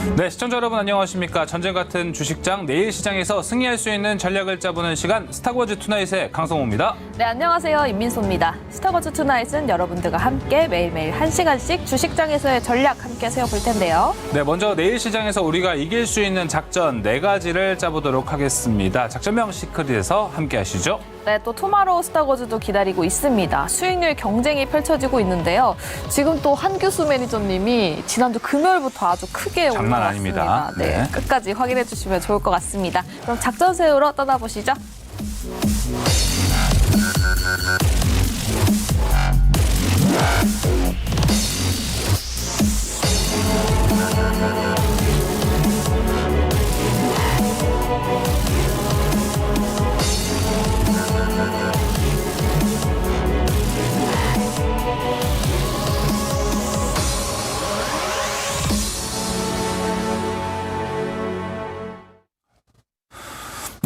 네, 시청자 여러분 안녕하십니까. 전쟁 같은 주식장 내일 시장에서 승리할 수 있는 전략을 짜보는 시간 스타워즈 투나잇의 강성호입니다. 네, 안녕하세요. 임민소입니다. 스타워즈 투나잇은 여러분들과 함께 매일매일 1시간씩 주식장에서의 전략 함께 세워볼 텐데요. 네, 먼저 내일 시장에서 우리가 이길 수 있는 작전 4가지를 짜보도록 하겠습니다. 작전명 시크릿에서 함께 하시죠. 네, 또 투마로우 스타워즈도 기다리고 있습니다. 수익률 경쟁이 펼쳐지고 있는데요. 지금 또 한규수 매니저님이 지난주 금요일부터 아주 크게 장난 올라왔습니다. 아닙니다. 네, 네. 끝까지 확인해 주시면 좋을 것 같습니다. 그럼 작전 세우러 떠나보시죠.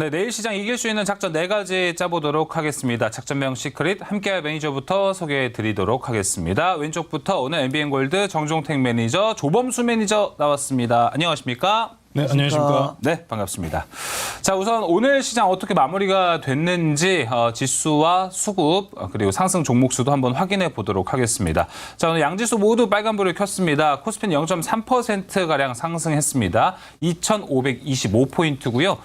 네, 내일 시장 이길 수 있는 작전 4가지 짜보도록 하겠습니다. 작전명 시크릿 함께할 매니저부터 소개해드리도록 하겠습니다. 왼쪽부터 오늘 MBN골드 정종택 매니저, 조범수 매니저 나왔습니다. 안녕하십니까? 네, 안녕하십니까. 네, 반갑습니다. 자, 우선 오늘 시장 어떻게 마무리가 됐는지 지수와 수급 그리고 상승 종목 수도 한번 확인해 보도록 하겠습니다. 자, 오늘 양지수 모두 빨간불을 켰습니다. 코스피는 0.3%가량 상승했습니다. 2,525포인트고요.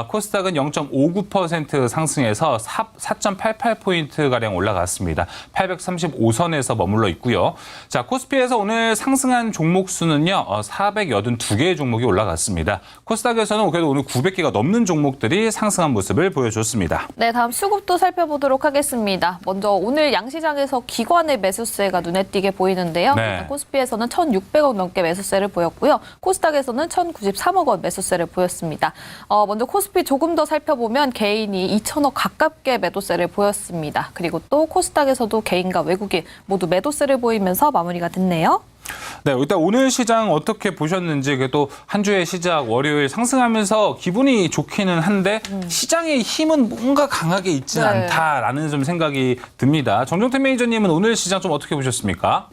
코스닥은 0.59% 상승해서 4.88포인트가량 올라갔습니다. 835선에서 머물러 있고요. 자, 코스피에서 오늘 상승한 종목 수는요. 482개의 종목이 올라갔습니다. 코스닥에서는 그래도 오늘 900개가 넘는 종목들이 상승한 모습을 보여줬습니다. 네, 다음 수급도 살펴보도록 하겠습니다. 먼저 오늘 양시장에서 기관의 매수세가 눈에 띄게 보이는데요. 네. 코스피에서는 1,600억 넘게 매수세를 보였고요. 코스닥에서는 1,093억 원 매수세를 보였습니다. 먼저 코스피 조금 더 살펴보면 개인이 2,000억 가깝게 매도세를 보였습니다. 그리고 또 코스닥에서도 개인과 외국인 모두 매도세를 보이면서 마무리가 됐네요. 네, 일단 오늘 시장 어떻게 보셨는지, 그래도 한 주의 시작 월요일 상승하면서 기분이 좋기는 한데 시장의 힘은 뭔가 강하게 있지는 네. 않다라는 좀 생각이 듭니다. 정종택 매니저님은 오늘 시장 좀 어떻게 보셨습니까?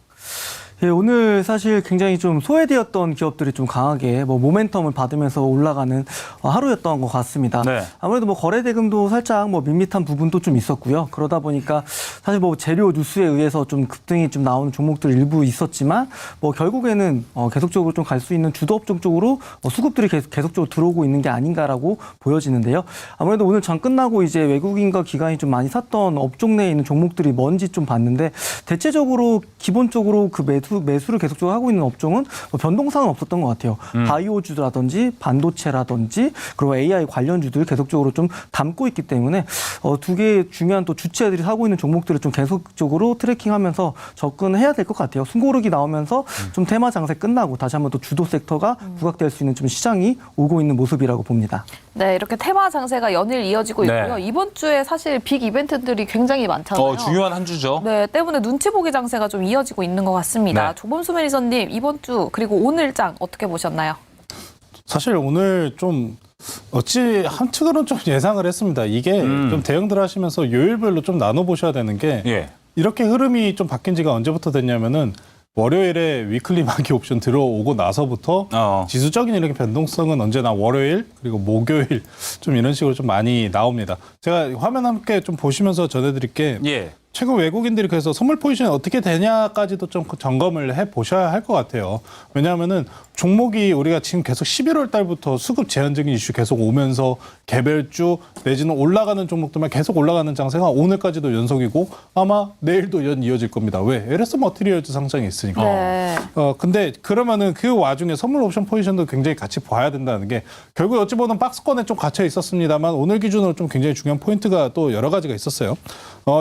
예, 오늘 사실 굉장히 좀 소외되었던 기업들이 좀 강하게 모멘텀을 받으면서 올라가는 하루였던 것 같습니다. 네. 아무래도 거래 대금도 살짝 밋밋한 부분도 좀 있었고요. 그러다 보니까 사실 재료 뉴스에 의해서 좀 급등이 좀 나오는 종목들 일부 있었지만 결국에는 계속적으로 좀 갈 수 있는 주도 업종 쪽으로 수급들이 계속적으로 들어오고 있는 게 아닌가라고 보여지는데요. 아무래도 오늘 장 끝나고 이제 외국인과 기관이 좀 많이 샀던 업종 내에 있는 종목들이 뭔지 좀 봤는데 대체적으로 기본적으로 그 매수를 계속적으로 하고 있는 업종은 변동사항은 없었던 것 같아요. 바이오주라든지 반도체라든지 그리고 AI 관련주들 계속적으로 좀 담고 있기 때문에 두 개의 중요한 또 주체들이 사고 있는 종목들을 좀 계속적으로 트래킹하면서 접근해야 될 것 같아요. 숨고르기 나오면서 좀 테마 장세 끝나고 다시 한번 또 주도 섹터가 부각될 수 있는 좀 시장이 오고 있는 모습이라고 봅니다. 네, 이렇게 테마 장세가 연일 이어지고 있고요. 네. 이번 주에 사실 빅 이벤트들이 굉장히 많잖아요. 중요한 한 주죠. 네, 때문에 눈치 보기 장세가 좀 이어지고 있는 것 같습니다. 네. 조범수 매니저님, 이번 주 그리고 오늘 장 어떻게 보셨나요? 사실 오늘 좀 어찌 한측으로는 좀 예상을 했습니다. 이게 좀 대응들 하시면서 요일별로 좀 나눠보셔야 되는 게 예. 이렇게 흐름이 좀 바뀐 지가 언제부터 됐냐면은 월요일에 위클리 만기 옵션 들어오고 나서부터 지수적인 이렇게 변동성은 언제나 월요일 그리고 목요일 좀 이런 식으로 좀 많이 나옵니다. 제가 화면 함께 좀 보시면서 전해드릴게 예. 최근 외국인들이 그래서 선물 포지션이 어떻게 되냐까지도 좀 점검을 해보셔야 할 것 같아요. 왜냐하면은 종목이 우리가 지금 계속 11월 달부터 수급 제한적인 이슈 계속 오면서 개별주 내지는 올라가는 종목들만 계속 올라가는 장세가 오늘까지도 연속이고 아마 내일도 이어질 겁니다. 왜? LS 머티리얼즈 상장이 있으니까. 네. 근데 그러면은 그 와중에 선물 옵션 포지션도 굉장히 같이 봐야 된다는 게 결국 어찌 보면 박스권에 좀 갇혀 있었습니다만 오늘 기준으로 좀 굉장히 중요한 포인트가 또 여러 가지가 있었어요.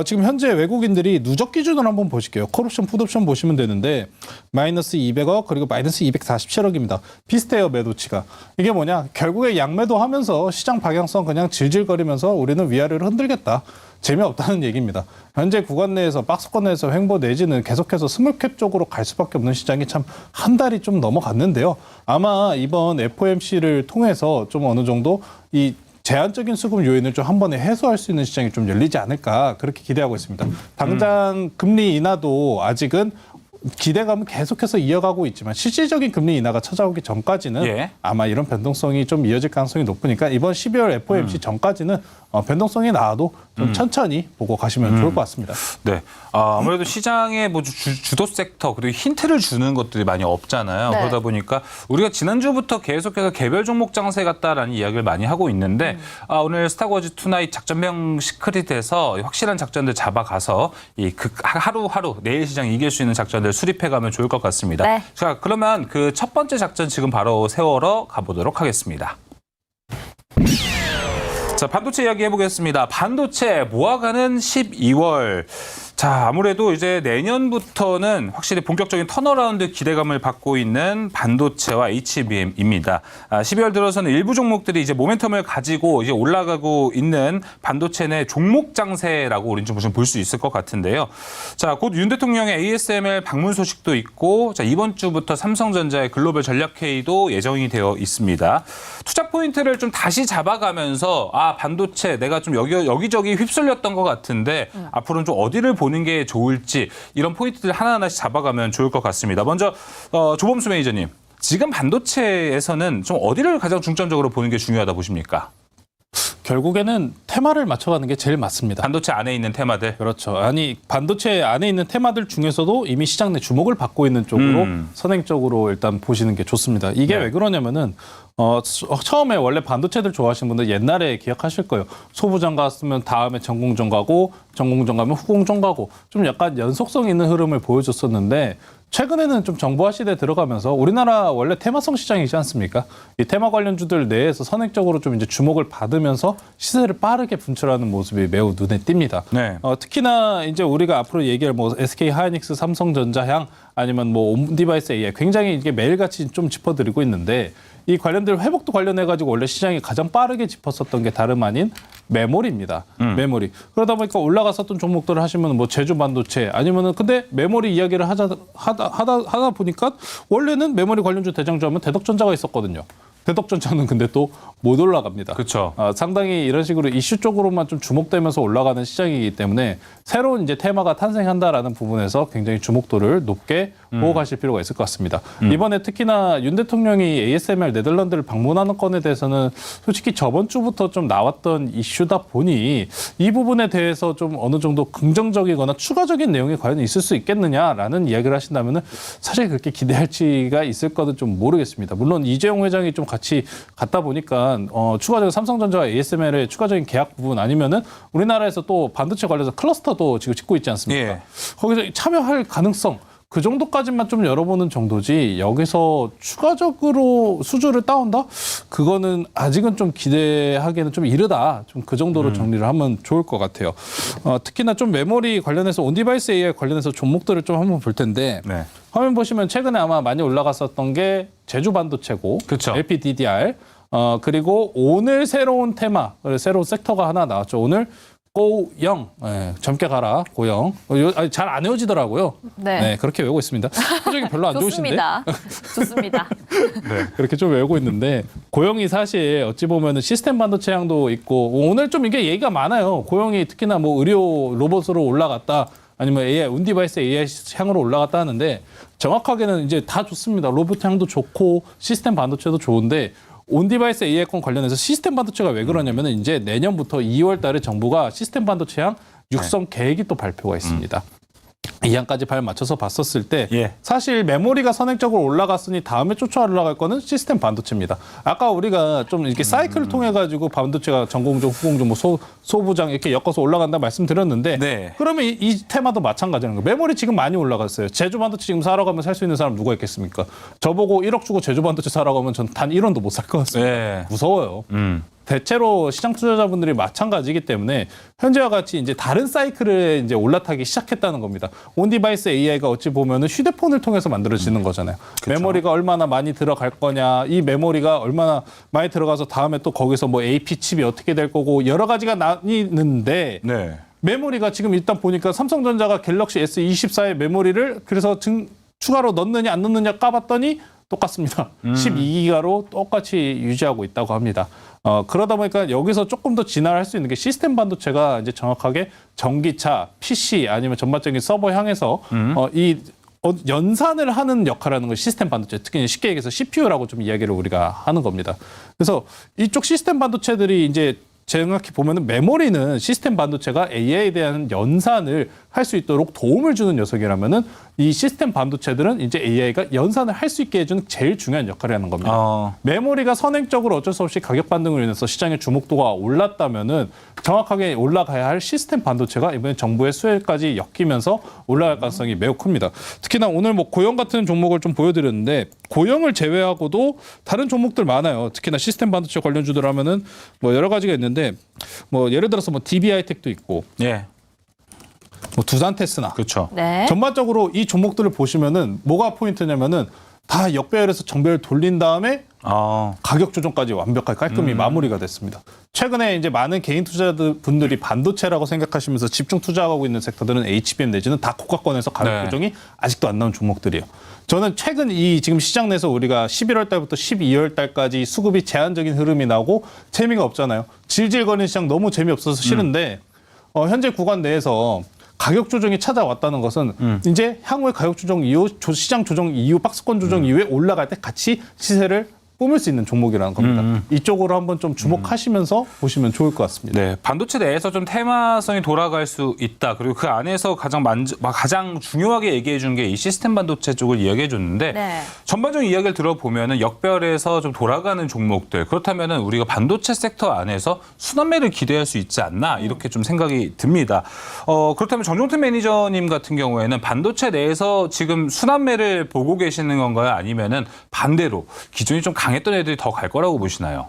지금 현재 외국인들이 누적 기준으로 한번 보실게요. 콜옵션, 풋옵션 보시면 되는데 마이너스 200억 그리고 마이너스 247억입니다. 비슷해요, 매도치가. 이게 뭐냐? 결국에 양매도 하면서 시장 방향성 그냥 질질거리면서 우리는 위아래로 흔들겠다. 재미없다는 얘기입니다. 현재 구간 내에서 박스권 내에서 횡보 내지는 계속해서 스몰캡 쪽으로 갈 수밖에 없는 시장이 참 한 달이 좀 넘어갔는데요. 아마 이번 FOMC를 통해서 좀 어느 정도 이 제한적인 수급 요인을 좀 한 번에 해소할 수 있는 시장이 좀 열리지 않을까 그렇게 기대하고 있습니다. 당장 금리 인하도 아직은 기대감은 계속해서 이어가고 있지만 실질적인 금리 인하가 찾아오기 전까지는 예. 아마 이런 변동성이 좀 이어질 가능성이 높으니까 이번 12월 FOMC 전까지는 변동성이 나와도 좀 천천히 보고 가시면 좋을 것 같습니다. 네. 아무래도 시장의 뭐 주도 섹터 그리고 힌트를 주는 것들이 많이 없잖아요. 네. 그러다 보니까 우리가 지난주부터 계속해서 개별 종목 장세 같다라는 이야기를 많이 하고 있는데 오늘 스타워즈 투나잇 작전명 시크릿에서 확실한 작전들 잡아가서 이 하루하루 내일 시장 이길 수 있는 작전들 수립해가면 좋을 것 같습니다. 네. 자, 그러면 그 첫 번째 작전 지금 바로 세워러 가보도록 하겠습니다. 자, 반도체 이야기 해보겠습니다. 반도체 모아가는 12월. 자, 아무래도 이제 내년부터는 확실히 본격적인 턴어라운드 기대감을 받고 있는 반도체와 HBM입니다. 12월 들어서는 일부 종목들이 이제 모멘텀을 가지고 이제 올라가고 있는 반도체 내 종목 장세라고 우리는 좀 볼 수 있을 것 같은데요. 자, 곧 윤 대통령의 ASML 방문 소식도 있고, 자, 이번 주부터 삼성전자의 글로벌 전략회의도 예정이 되어 있습니다. 투자 포인트를 좀 다시 잡아가면서 반도체 내가 좀 여기저기 휩쓸렸던 것 같은데 앞으로는 좀 어디를 보는 게 좋을지 이런 포인트들 하나하나씩 잡아가면 좋을 것 같습니다. 먼저 조범수 매니저님, 지금 반도체에서는 좀 어디를 가장 중점적으로 보는 게 중요하다 보십니까? 결국에는 테마를 맞춰가는 게 제일 맞습니다. 반도체 안에 있는 테마들. 그렇죠. 아니 반도체 안에 있는 테마들 중에서도 이미 시장 내 주목을 받고 있는 쪽으로 선행적으로 일단 보시는 게 좋습니다. 이게 네. 왜 그러냐면은 처음에 원래 반도체들 좋아하시는 분들 옛날에 기억하실 거예요. 소부장 갔으면 다음에 전공정 가고 전공정 가면 후공정 가고 좀 약간 연속성 있는 흐름을 보여줬었는데 최근에는 좀 정보화 시대에 들어가면서 우리나라 원래 테마성 시장이지 않습니까? 이 테마 관련주들 내에서 선행적으로 좀 이제 주목을 받으면서 시세를 빠르게 분출하는 모습이 매우 눈에 띕니다. 네. 특히나 이제 우리가 앞으로 얘기할 뭐 SK 하이닉스, 삼성전자 향 아니면 뭐 온디바이스 AI 굉장히 이게 매일같이 좀 짚어드리고 있는데 이 관련들 회복도 관련해가지고 원래 시장이 가장 빠르게 짚었었던 게 다름 아닌 메모리입니다. 메모리. 그러다 보니까 올라갔었던 종목들을 하시면 뭐 제주 반도체 아니면은 근데 메모리 이야기를 하다 보니까 원래는 메모리 관련주 대장주 하면 대덕전자가 있었거든요. 대덕전자는 근데 또 못 올라갑니다. 그렇죠. 상당히 이런 식으로 이슈 쪽으로만 좀 주목되면서 올라가는 시장이기 때문에 새로운 이제 테마가 탄생한다라는 부분에서 굉장히 주목도를 높게 보고 가실 필요가 있을 것 같습니다. 이번에 특히나 윤 대통령이 ASML 네덜란드를 방문하는 건에 대해서는 솔직히 저번 주부터 좀 나왔던 이슈다 보니 이 부분에 대해서 좀 어느 정도 긍정적이거나 추가적인 내용이 과연 있을 수 있겠느냐라는 이야기를 하신다면은 사실 그렇게 기대할지가 있을 거는 좀 모르겠습니다. 물론 이재용 회장이 좀 같이 갔다 보니까 추가적인 삼성전자와 ASML의 추가적인 계약 부분 아니면은 우리나라에서 또 반도체 관련해서 클러스터도 지금 짓고 있지 않습니까? 예. 거기서 참여할 가능성 그 정도까지만 좀 열어보는 정도지 여기서 추가적으로 수주를 따온다? 그거는 아직은 좀 기대하기에는 좀 이르다. 좀 그 정도로 정리를 하면 좋을 것 같아요. 특히나 좀 메모리 관련해서 온디바이스 AI 관련해서 종목들을 좀 한번 볼 텐데 네. 화면 보시면 최근에 아마 많이 올라갔었던 게 제주 반도체고 그쵸. LPDDR 그리고 오늘 새로운 테마, 새로운 섹터가 하나 나왔죠. 오늘 고영, 젊게 가라, 고영. 잘 안 외워지더라고요. 네. 그렇게 외우고 있습니다. 표정이 별로 안 좋으신데. 좋습니다. 좋습니다. 네. 그렇게 좀 외우고 있는데 고영이 사실 어찌 보면은 시스템 반도체 향도 있고 오늘 좀 이게 얘기가 많아요. 고영이 특히나 뭐 의료 로봇으로 올라갔다. 아니면 AI, 온디바이스 AI 향으로 올라갔다 하는데 정확하게는 이제 다 좋습니다. 로봇 향도 좋고 시스템 반도체도 좋은데 온디바이스 AI권 관련해서 시스템 반도체가 왜 그러냐면은 이제 내년부터 2월 달에 정부가 시스템 반도체 향 육성 계획이 또 발표가 있습니다. 이 향까지 발 맞춰서 봤었을 때 예. 사실 메모리가 선행적으로 올라갔으니 다음에 쫓아 올라갈 거는 시스템 반도체입니다. 아까 우리가 좀 이렇게 사이클을 통해 가지고 반도체가 전공정, 후공정, 뭐 소부장 이렇게 엮어서 올라간다 말씀드렸는데 네. 그러면 이 테마도 마찬가지라는 거예요. 메모리 지금 많이 올라갔어요. 제주 반도체 지금 사러 가면 살 수 있는 사람 누가 있겠습니까? 저보고 1억 주고 제주 반도체 사러 가면 전 단 1원도 못 살 것 같습니다. 네. 무서워요. 대체로 시장 투자자분들이 마찬가지이기 때문에 현재와 같이 이제 다른 사이클에 이제 올라타기 시작했다는 겁니다. 온디바이스 AI가 어찌 보면은 휴대폰을 통해서 만들어지는 거잖아요. 그쵸. 메모리가 얼마나 많이 들어갈 거냐, 이 메모리가 얼마나 많이 들어가서 다음에 또 거기서 뭐 AP 칩이 어떻게 될 거고 여러 가지가 나뉘는데 네. 메모리가 지금 일단 보니까 삼성전자가 갤럭시 S24의 메모리를 그래서 추가로 넣느냐 안 넣느냐 까봤더니 똑같습니다. 12기가로 똑같이 유지하고 있다고 합니다. 그러다 보니까 여기서 조금 더 진화를 할 수 있는 게 시스템 반도체가 이제 정확하게 전기차, PC 아니면 전반적인 서버 향해서 이 연산을 하는 역할을 하는 건 시스템 반도체, 특히 쉽게 얘기해서 CPU라고 좀 이야기를 우리가 하는 겁니다. 그래서 이쪽 시스템 반도체들이 이제 정확히 보면은 메모리는 시스템 반도체가 AI에 대한 연산을 할 수 있도록 도움을 주는 녀석이라면은 이 시스템 반도체들은 이제 AI가 연산을 할 수 있게 해주는 제일 중요한 역할을 하는 겁니다. 메모리가 선행적으로 어쩔 수 없이 가격 반등으로 인해서 시장의 주목도가 올랐다면은 정확하게 올라가야 할 시스템 반도체가 이번에 정부의 수혜까지 엮이면서 올라갈 가능성이 매우 큽니다. 특히나 오늘 뭐 고영 같은 종목을 좀 보여드렸는데 고영을 제외하고도 다른 종목들 많아요. 특히나 시스템 반도체 관련주들 하면은 뭐 여러 가지가 있는데 뭐 예를 들어서 뭐 DB하이텍도 있고 예. 뭐 두산테스나 그렇죠. 네. 전반적으로 이 종목들을 보시면은 뭐가 포인트냐면은 다 역배열에서 정배열 돌린 다음에 가격 조정까지 완벽하게 깔끔히 마무리가 됐습니다. 최근에 이제 많은 개인 투자자들 분들이 반도체라고 생각하시면서 집중 투자하고 있는 섹터들은 HBM 내지는 다코가권에서 가격 네. 조정이 아직도 안 나온 종목들이에요. 저는 최근 이 지금 시장 내에서 우리가 11월 달부터 12월 달까지 수급이 제한적인 흐름이 나오고 재미가 없잖아요. 질질거리는 시장 너무 재미없어서 싫은데 현재 구간 내에서 가격 조정이 찾아왔다는 것은 이제 향후의 가격 조정 이후 시장 조정 이후 박스권 조정 이후에 올라갈 때 같이 시세를 뿜을 수 있는 종목이라는 겁니다. 이쪽으로 한번 좀 주목하시면서 보시면 좋을 것 같습니다. 네, 반도체 내에서 좀 테마성이 돌아갈 수 있다. 그리고 그 안에서 가장 중요하게 얘기해 준 게 이 시스템 반도체 쪽을 이야기해 줬는데 네. 전반적인 이야기를 들어보면은 역별에서 좀 돌아가는 종목들 그렇다면은 우리가 반도체 섹터 안에서 순환매를 기대할 수 있지 않나 이렇게 좀 생각이 듭니다. 그렇다면 정종태 매니저님 같은 경우에는 반도체 내에서 지금 순환매를 보고 계시는 건가요? 아니면은 반대로 기존이 좀 강했던 애들이 더 갈 거라고 보시나요?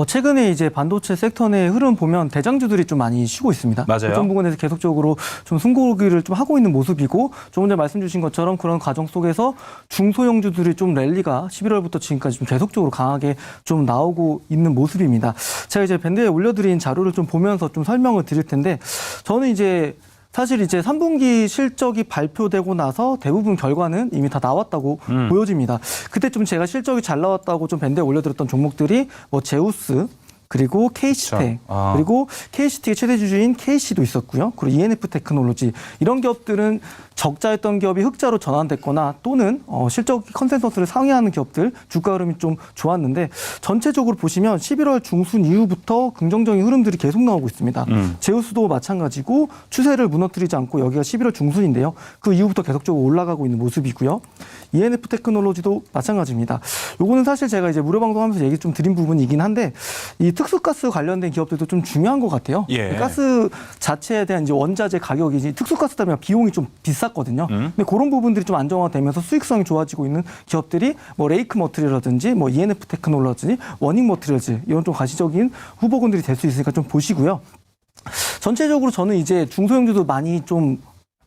최근에 이제 반도체 섹터 내 흐름 보면 대장주들이 좀 많이 쉬고 있습니다. 맞아요. 그런 부분에서 계속적으로 좀 승고기를 좀 하고 있는 모습이고 조금 전에 말씀 주신 것처럼 그런 과정 속에서 중소형주들이 좀 랠리가 11월부터 지금까지 좀 계속적으로 강하게 좀 나오고 있는 모습입니다. 제가 이제 밴드에 올려드린 자료를 좀 보면서 좀 설명을 드릴 텐데 저는 이제 사실 이제 3분기 실적이 발표되고 나서 대부분 결과는 이미 다 나왔다고 보여집니다. 그때 좀 제가 실적이 잘 나왔다고 좀 밴드에 올려드렸던 종목들이 뭐 제우스, 그리고 KC텍, 그리고 KC텍의 최대 주주인 KC도 있었고요. 그리고 ENF 테크놀로지 이런 기업들은 적자였던 기업이 흑자로 전환됐거나 또는 실적 컨센서스를 상회하는 기업들 주가 흐름이 좀 좋았는데 전체적으로 보시면 11월 중순 이후부터 긍정적인 흐름들이 계속 나오고 있습니다. 제우스도 마찬가지고 추세를 무너뜨리지 않고 여기가 11월 중순인데요. 그 이후부터 계속적으로 올라가고 있는 모습이고요. ENF 테크놀로지도 마찬가지입니다. 요거는 사실 제가 이제 무료 방송하면서 얘기 좀 드린 부분이긴 한데 이 특수가스 관련된 기업들도 좀 중요한 것 같아요. 예. 가스 자체에 대한 이제 원자재 가격이 이제 특수가스 때문에 비용이 좀 비쌌거든요. 근데 그런 부분들이 좀 안정화되면서 수익성이 좋아지고 있는 기업들이 뭐 레이크 머티리얼이라든지 뭐 ENF 테크놀로지, 워닝 머티리얼즈 이런 좀 가시적인 후보군들이 될 수 있으니까 좀 보시고요. 전체적으로 저는 이제 중소형주도 많이 좀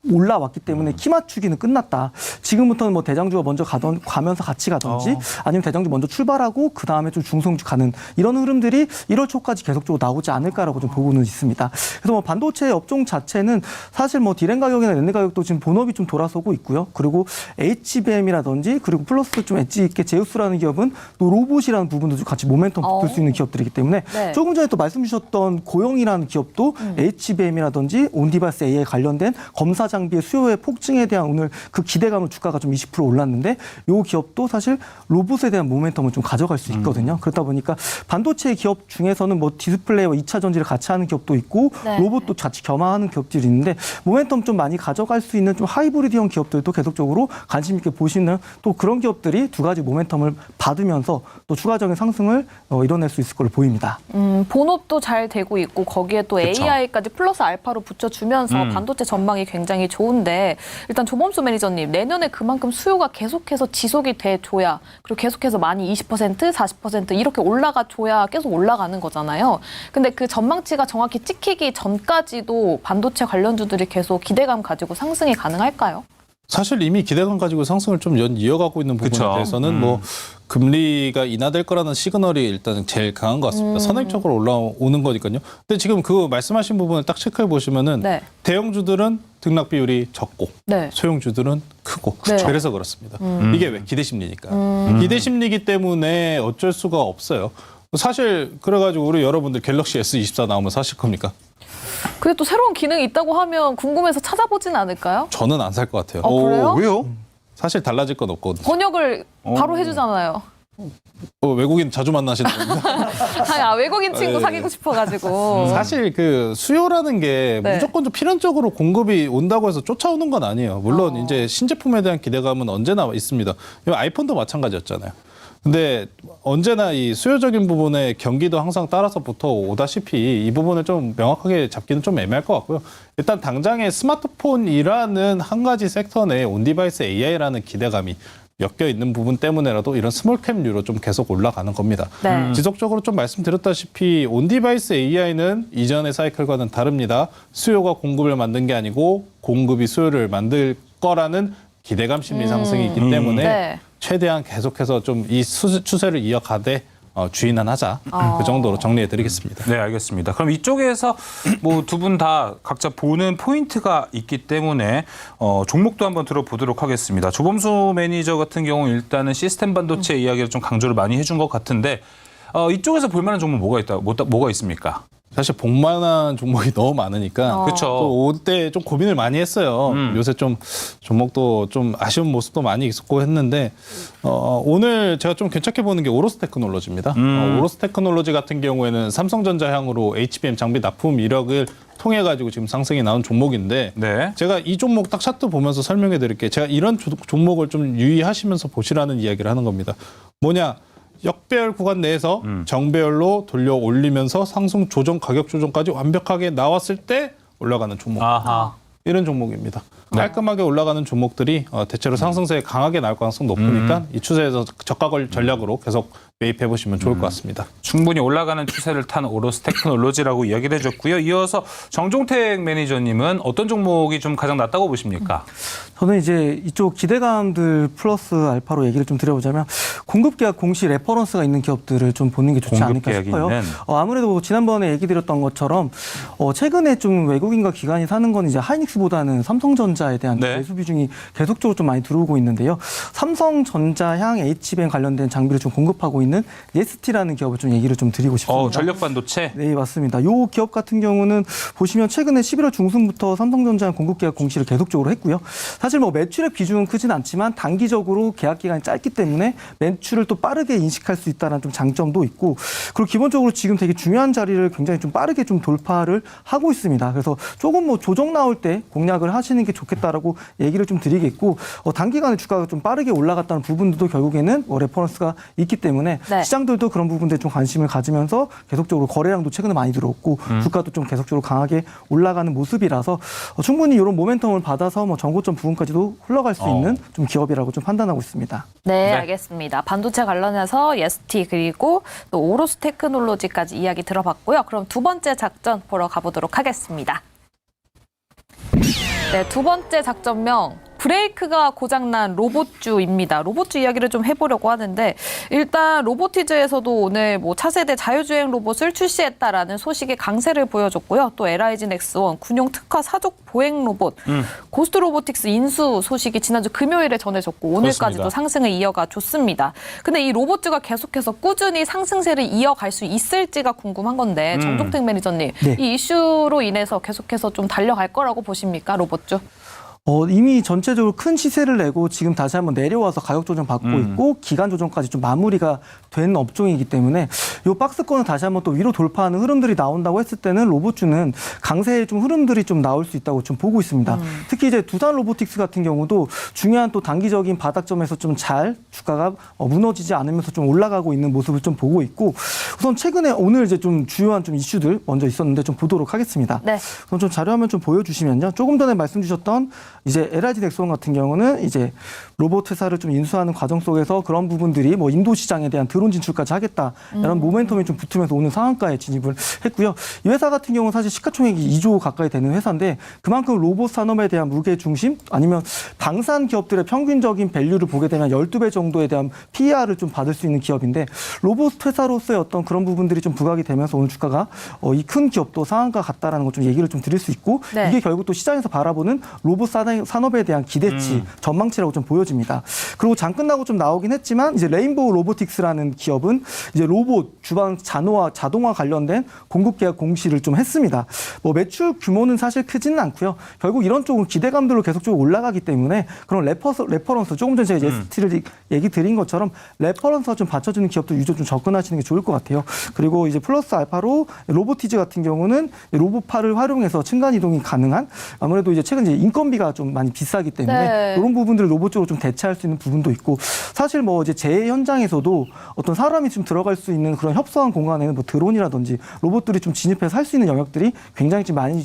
올라왔기 때문에 키 맞추기는 끝났다. 지금부터는 뭐 대장주가 먼저 가면서 같이 가든지 아니면 대장주 먼저 출발하고 그 다음에 좀 중성주 가는 이런 흐름들이 1월 초까지 계속적으로 나오지 않을까라고 좀 보고는 있습니다. 그래서 뭐 반도체 업종 자체는 사실 뭐 디램 가격이나 랜드 가격도 지금 본업이 좀 돌아서고 있고요. 그리고 HBM이라든지 그리고 플러스 좀 엣지 있게 제우스라는 기업은 또 로봇이라는 부분도 좀 같이 모멘텀 붙을 수 있는 기업들이기 때문에 네. 조금 전에 또 말씀 주셨던 고영이라는 기업도 HBM이라든지 온디바이스 AI 관련된 검사 장비의 수요의 폭증에 대한 오늘 그 기대감으로 주가가 좀 20% 올랐는데 이 기업도 사실 로봇에 대한 모멘텀을 좀 가져갈 수 있거든요. 그렇다 보니까 반도체 기업 중에서는 뭐 디스플레이와 2차 전지를 같이 하는 기업도 있고 네. 로봇도 같이 겸하는 기업들이 있는데 모멘텀 좀 많이 가져갈 수 있는 좀 하이브리드형 기업들도 계속적으로 관심 있게 보시는 또 그런 기업들이 두 가지 모멘텀을 받으면서 또 추가적인 상승을 이뤄낼 수 있을 걸로 보입니다. 본업도 잘 되고 있고 거기에 또 그쵸. AI까지 플러스 알파로 붙여주면서 반도체 전망이 굉장히 좋은데 일단 조범수 매니저님 내년에 그만큼 수요가 계속해서 지속이 돼줘야 그리고 계속해서 많이 20%, 40% 이렇게 올라가줘야 계속 올라가는 거잖아요. 근데 그 전망치가 정확히 찍히기 전까지도 반도체 관련주들이 계속 기대감 가지고 상승이 가능할까요? 사실 이미 기대감 가지고 상승을 좀 이어가고 있는 부분에 그쵸. 대해서는 뭐 금리가 인하될 거라는 시그널이 일단 제일 강한 것 같습니다. 선행적으로 올라오는 거니까요. 근데 지금 그 말씀하신 부분을 딱 체크해 보시면은 네. 대형주들은 등락 비율이 적고 네. 소형주들은 크고 네. 그래서 그렇습니다. 이게 왜 기대 심리니까. 기대 심리이기 때문에 어쩔 수가 없어요. 사실 그래가지고 우리 여러분들 갤럭시 S24 나오면 사실 겁니까? 그게 또 새로운 기능이 있다고 하면 궁금해서 찾아보진 않을까요? 저는 안 살 것 같아요. 그래요? 왜요? 사실 달라질 건 없거든요. 번역을 바로 해주잖아요. 외국인 자주 만나시는 분들. 외국인 친구 사귀고 싶어가지고. 사실 그 수요라는 게 네. 무조건 좀 필연적으로 공급이 온다고 해서 쫓아오는 건 아니에요. 물론 이제 신제품에 대한 기대감은 언제나 있습니다. 아이폰도 마찬가지였잖아요. 근데 언제나 이 수요적인 부분에 경기도 항상 따라서 붙어 오다시피 이 부분을 좀 명확하게 잡기는 좀 애매할 것 같고요. 일단 당장의 스마트폰이라는 한 가지 섹터 내에 온디바이스 AI라는 기대감이 엮여 있는 부분 때문에라도 이런 스몰캡류로 좀 계속 올라가는 겁니다. 네. 지속적으로 좀 말씀드렸다시피 온디바이스 AI는 이전의 사이클과는 다릅니다. 수요가 공급을 만든 게 아니고 공급이 수요를 만들 거라는 기대감 심리 상승이 있기 때문에 네. 최대한 계속해서 좀 이 추세를 이어가되 주의는 하자. 그 정도로 정리해드리겠습니다. 네, 알겠습니다. 그럼 이쪽에서 뭐 두 분 다 각자 보는 포인트가 있기 때문에 종목도 한번 들어보도록 하겠습니다. 조범수 매니저 같은 경우 일단은 시스템 반도체 이야기를 좀 강조를 많이 해준 것 같은데 이쪽에서 볼 만한 종목 뭐가 있습니까? 사실 볼만한 종목이 너무 많으니까 그렇죠. 올 때 좀 고민을 많이 했어요. 요새 좀 종목도 좀 아쉬운 모습도 많이 있었고 했는데 오늘 제가 좀 괜찮게 보는 게 오로스 테크놀로지입니다. 오로스 테크놀로지 같은 경우에는 삼성전자 향으로 HBM 장비 납품 이력을 통해 가지고 지금 상승이 나온 종목인데 네. 제가 이 종목 딱 차트 보면서 설명해 드릴게요. 제가 이런 종목을 좀 유의하시면서 보시라는 이야기를 하는 겁니다. 뭐냐? 역배열 구간 내에서 정배열로 돌려 올리면서 상승 조정, 가격 조정까지 완벽하게 나왔을 때 올라가는 종목. 아하. 이런 종목입니다. 깔끔하게 올라가는 종목들이 대체로 상승세에 강하게 나올 가능성이 높으니까 이 추세에서 저가 전략으로 계속 매입해 보시면 좋을 것 같습니다. 충분히 올라가는 추세를 탄 오로스 테크놀로지라고 이야기를 해줬고요. 이어서 정종택 매니저님은 어떤 종목이 좀 가장 낫다고 보십니까? 저는 이제 이쪽 기대감들 플러스 알파로 얘기를 좀 드려보자면 공급계약 공시 레퍼런스가 있는 기업들을 좀 보는 게 좋지 않을까 공급계약이 싶어요. 있는. 아무래도 지난번에 얘기 드렸던 것처럼 최근에 좀 외국인과 기관이 사는 건 이제 하이닉스보다는 삼성전자에 대한 네. 매수 비중이 계속적으로 좀 많이 들어오고 있는데요. 삼성전자향 HBM 관련된 장비를 좀 공급하고 있는 예스티라는 기업을 좀 얘기를 좀 드리고 싶습니다. 전력 반도체. 네, 맞습니다. 이 기업 같은 경우는 보시면 최근에 11월 중순부터 삼성전자 공급 계약 공시를 계속적으로 했고요. 사실 뭐 매출의 비중은 크진 않지만 단기적으로 계약 기간이 짧기 때문에 매출을 또 빠르게 인식할 수 있다는 좀 장점도 있고, 그리고 기본적으로 지금 되게 중요한 자리를 굉장히 좀 빠르게 좀 돌파를 하고 있습니다. 그래서 조금 뭐 조정 나올 때 공략을 하시는 게 좋겠다라고 얘기를 좀 드리겠고, 단기간에 주가가 좀 빠르게 올라갔다는 부분들도 결국에는 레퍼런스가 있기 때문에 네. 시장들도 그런 부분들에 좀 관심을 가지면서 계속적으로 거래량도 최근에 많이 들어왔고 주가도 좀 계속적으로 강하게 올라가는 모습이라서 충분히 이런 모멘텀을 받아서 뭐 전고점 부분까지도 흘러갈 수 있는 좀 기업이라고 좀 판단하고 있습니다. 네, 알겠습니다. 반도체 관련해서 예스티 그리고 또 오로스 테크놀로지까지 이야기 들어봤고요. 그럼 두 번째 작전 보러 가보도록 하겠습니다. 네, 두 번째 작전명. 브레이크가 고장난 로봇주입니다. 로봇주 이야기를 좀 해보려고 하는데 일단 로보티즈에서도 오늘 뭐 차세대 자율주행 로봇을 출시했다라는 소식이 강세를 보여줬고요. 또 LIG 넥스원 군용 특화 사족 보행 로봇, 고스트 로보틱스 인수 소식이 지난주 금요일에 전해졌고 오늘까지도 그렇습니다. 상승을 이어가 줬습니다. 근데 이 로봇주가 계속해서 꾸준히 상승세를 이어갈 수 있을지가 궁금한 건데 정종택 매니저님, 네. 이 이슈로 인해서 계속해서 좀 달려갈 거라고 보십니까, 로봇주? 이미 전체적으로 큰 시세를 내고 지금 다시 한번 내려와서 가격 조정 받고 있고 기간 조정까지 좀 마무리가 된 업종이기 때문에 이 박스권을 다시 한번 또 위로 돌파하는 흐름들이 나온다고 했을 때는 로봇주는 강세의 좀 흐름들이 좀 나올 수 있다고 좀 보고 있습니다. 특히 이제 두산 로보틱스 같은 경우도 중요한 또 단기적인 바닥점에서 좀 잘 주가가 무너지지 않으면서 좀 올라가고 있는 모습을 좀 보고 있고, 우선 최근에 오늘 이제 좀 주요한 좀 이슈들 먼저 있었는데 좀 보도록 하겠습니다. 네. 그럼 좀 자료 화면 좀 보여주시면요. 조금 전에 말씀 주셨던 이제 LIG 넥스원 같은 경우는 이제 로봇 회사를 좀 인수하는 과정 속에서 그런 부분들이 뭐 인도 시장에 대한 드론 진출까지 하겠다 이런 모멘텀이 좀 붙으면서 오늘 상한가에 진입을 했고요. 이 회사 같은 경우는 사실 시가총액이 2조 가까이 되는 회사인데 그만큼 로봇 산업에 대한 무게 중심 아니면 방산 기업들의 평균적인 밸류를 보게 되면 12배 정도에 대한 PER을 좀 받을 수 있는 기업인데 로봇 회사로서의 어떤 그런 부분들이 좀 부각이 되면서 오늘 주가가 이 큰 기업도 상한가 같다라는 걸 좀 얘기를 좀 드릴 수 있고 네. 이게 결국 또 시장에서 바라보는 로봇 산업에 산업에 대한 기대치, 전망치라고 좀 보여집니다. 그리고 장 끝나고 좀 나오긴 했지만 이제 레인보우 로보틱스라는 기업은 이제 로봇 주방 자동화 관련된 공급 계약 공시를 좀 했습니다. 뭐 매출 규모는 사실 크지는 않고요. 결국 이런 쪽은 기대감들로 계속적으로 올라가기 때문에 그런 레퍼런스 조금 전에 제가 ST를 얘기 드린 것처럼 레퍼런스가 좀 받쳐주는 기업들 유저 좀 접근하시는 게 좋을 것 같아요. 그리고 이제 플러스 알파로 로보티즈 같은 경우는 로봇팔을 활용해서 층간 이동이 가능한 아무래도 이제 최근 이제 인건비가 좀 많이 비싸기 때문에 네. 이런 부분들을 로봇 쪽으로 좀 대체할 수 있는 부분도 있고 사실 뭐 이제 재해 현장에서도 어떤 사람이 좀 들어갈 수 있는 그런 협소한 공간에는 뭐 드론이라든지 로봇들이 좀 진입해서 할 수 있는 영역들이 굉장히 좀 많이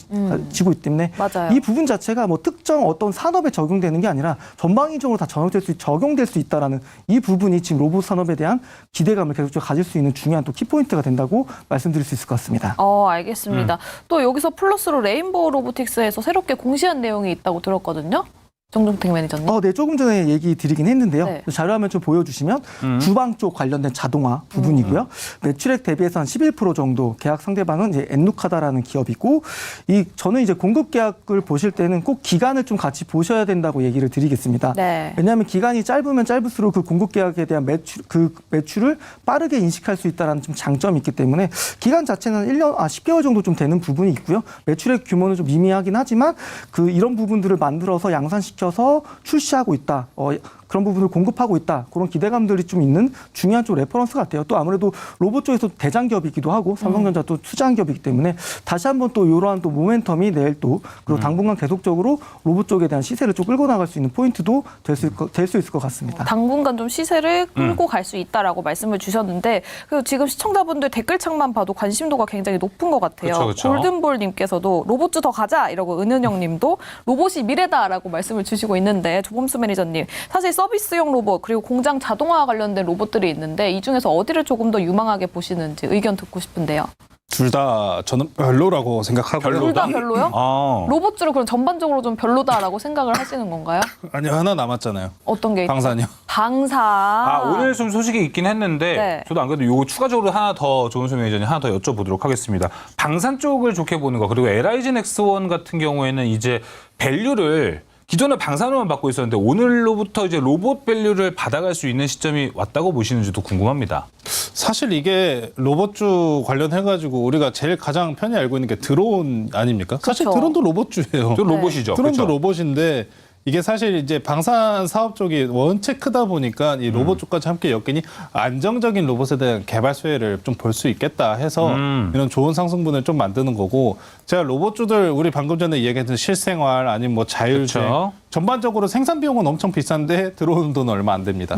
지고 있기 때문에 맞아요. 이 부분 자체가 뭐 특정 어떤 산업에 적용되는 게 아니라 전방위적으로 다 적용될 수 있다라는 이 부분이 지금 로봇 산업에 대한 기대감을 계속적으로 가질 수 있는 중요한 또 키포인트가 된다고 말씀드릴 수 있을 것 같습니다. 알겠습니다. 또 여기서 플러스로 레인보우 로보틱스에서 새롭게 공시한 내용이 있다고 들었거든요. 정종택 매니저님. 네, 조금 전에 얘기 드리긴 했는데요. 네. 자료 화면 좀 보여주시면 주방 쪽 관련된 자동화 부분이고요. 매출액 대비해서 한 11% 정도 계약 상대방은 이제 엔누카다라는 기업이고 저는 이제 공급 계약을 보실 때는 꼭 기간을 좀 같이 보셔야 된다고 얘기를 드리겠습니다. 네. 왜냐하면 기간이 짧으면 짧을수록 그 공급 계약에 대한 매출을 빠르게 인식할 수 있다는 좀 장점이 있기 때문에 기간 자체는 10개월 정도 좀 되는 부분이 있고요. 매출액 규모는 좀 미미하긴 하지만 이런 부분들을 만들어서 양산시켜서 출시하고 있다. 그런 부분을 공급하고 있다. 그런 기대감들이 좀 있는 중요한 쪽 레퍼런스 같아요. 또 아무래도 로봇 쪽에서 대장 기업이기도 하고 삼성전자 또 투자한 기업이기 때문에 다시 한번 또 이러한 또 모멘텀이 내일 또 그리고 당분간 계속적으로 로봇 쪽에 대한 시세를 좀 끌고 나갈 수 있는 포인트도 될 수 있을 것 같습니다. 당분간 좀 시세를 끌고 갈 수 있다라고 말씀을 주셨는데 그리고 지금 시청자분들 댓글창만 봐도 관심도가 굉장히 높은 것 같아요. 그쵸. 골든볼님께서도 로봇주 더 가자 이러고 은은영님도 로봇이 미래다라고 말씀을 주시고 있는데 조범수 매니저님 사실 서비스용 로봇 그리고 공장 자동화 관련된 로봇들이 있는데 이 중에서 어디를 조금 더 유망하게 보시는지 의견 듣고 싶은데요. 둘 다 저는 별로라고 생각하고요. 둘 다 별로요? 로봇주를 그럼 전반적으로 좀 별로다라고 생각을 하시는 건가요? 아니요, 하나 남았잖아요. 어떤 게? 방산이요. 방사. 오늘 좀 소식이 있긴 했는데 네. 저도 안 그래도 요거 추가적으로 하나 더 조은수 매니저님 하나 더 여쭤보도록 하겠습니다. 방산 쪽을 좋게 보는 거 그리고 LIG 넥스원 같은 경우에는 이제 밸류를 기존에 방산으로만 받고 있었는데 오늘로부터 이제 로봇 밸류를 받아갈 수 있는 시점이 왔다고 보시는지도 궁금합니다. 사실 이게 로봇주 관련해가지고 우리가 제일 가장 편히 알고 있는 게 드론 아닙니까? 사실 그쵸. 드론도 로봇주예요. 또 로봇이죠. 드론도 그쵸? 로봇인데 이게 사실 이제 방산 사업 쪽이 원체 크다 보니까 이 로봇 쪽까지 함께 엮이니 안정적인 로봇에 대한 개발 수혜를 좀 볼 수 있겠다 해서 이런 좋은 상승분을 좀 만드는 거고 제가 로봇주들 우리 방금 전에 이야기했던 실생활 아니면 뭐 자율주행 그쵸. 전반적으로 생산 비용은 엄청 비싼데 들어오는 돈은 얼마 안 됩니다.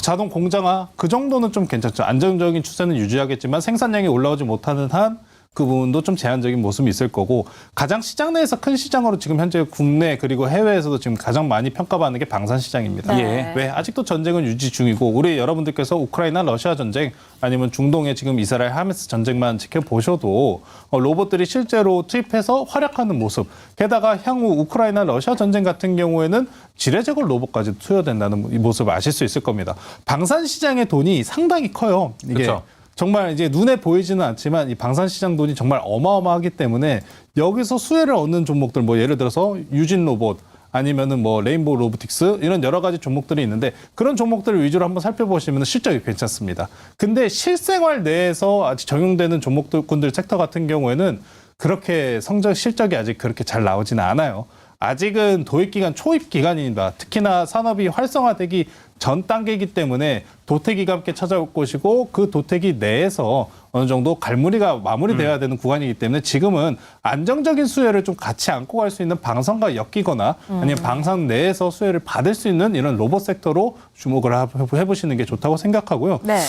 자동 공장화 그 정도는 좀 괜찮죠. 안정적인 추세는 유지하겠지만 생산량이 올라오지 못하는 한 그 부분도 좀 제한적인 모습이 있을 거고 가장 시장 내에서 큰 시장으로 지금 현재 국내 그리고 해외에서도 지금 가장 많이 평가받는 게 방산 시장입니다. 네. 왜 아직도 전쟁은 유지 중이고 우리 여러분들께서 우크라이나 러시아 전쟁 아니면 중동의 지금 이스라엘 하마스 전쟁만 지켜보셔도 로봇들이 실제로 투입해서 활약하는 모습 게다가 향후 우크라이나 러시아 전쟁 같은 경우에는 지뢰제거 로봇까지 투여된다는 이 모습을 아실 수 있을 겁니다. 방산 시장의 돈이 상당히 커요. 이게 그쵸. 정말 이제 눈에 보이지는 않지만 이 방산 시장 돈이 정말 어마어마하기 때문에 여기서 수혜를 얻는 종목들 뭐 예를 들어서 유진 로봇 아니면은 뭐 레인보우 로보틱스 이런 여러 가지 종목들이 있는데 그런 종목들을 위주로 한번 살펴보시면 실적이 괜찮습니다. 근데 실생활 내에서 아직 적용되는 종목군들 섹터 같은 경우에는 그렇게 실적이 아직 그렇게 잘 나오지는 않아요. 아직은 도입기간 초입 기간입니다. 특히나 산업이 활성화되기 전 단계이기 때문에 도태기가 함께 찾아올 것이고 그 도태기 내에서 어느 정도 갈무리가 마무리돼야 되는 구간이기 때문에 지금은 안정적인 수혜를 좀 같이 안고 갈 수 있는 방산과 엮이거나 아니면 방산 내에서 수혜를 받을 수 있는 이런 로봇 섹터로 주목을 해보시는 게 좋다고 생각하고요. 네.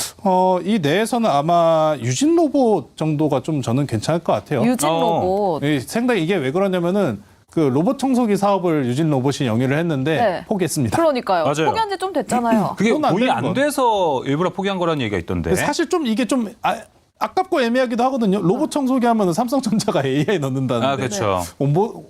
이 내에서는 아마 유진 로봇 정도가 좀 저는 괜찮을 것 같아요. 유진 로봇. 상당히 이게 왜 그러냐면은 그 로봇 청소기 사업을 유진 로봇이 영위를 했는데 네. 포기했습니다. 그러니까요. 맞아요. 포기한 지 좀 됐잖아요. 그게 그건 안 돈이 되는 안 건. 돼서 일부러 포기한 거라는 얘기가 있던데. 사실 좀 이게 좀 아깝고 애매하기도 하거든요. 로봇 청소기 하면은 삼성전자가 AI 넣는다는데. 아, 그렇죠.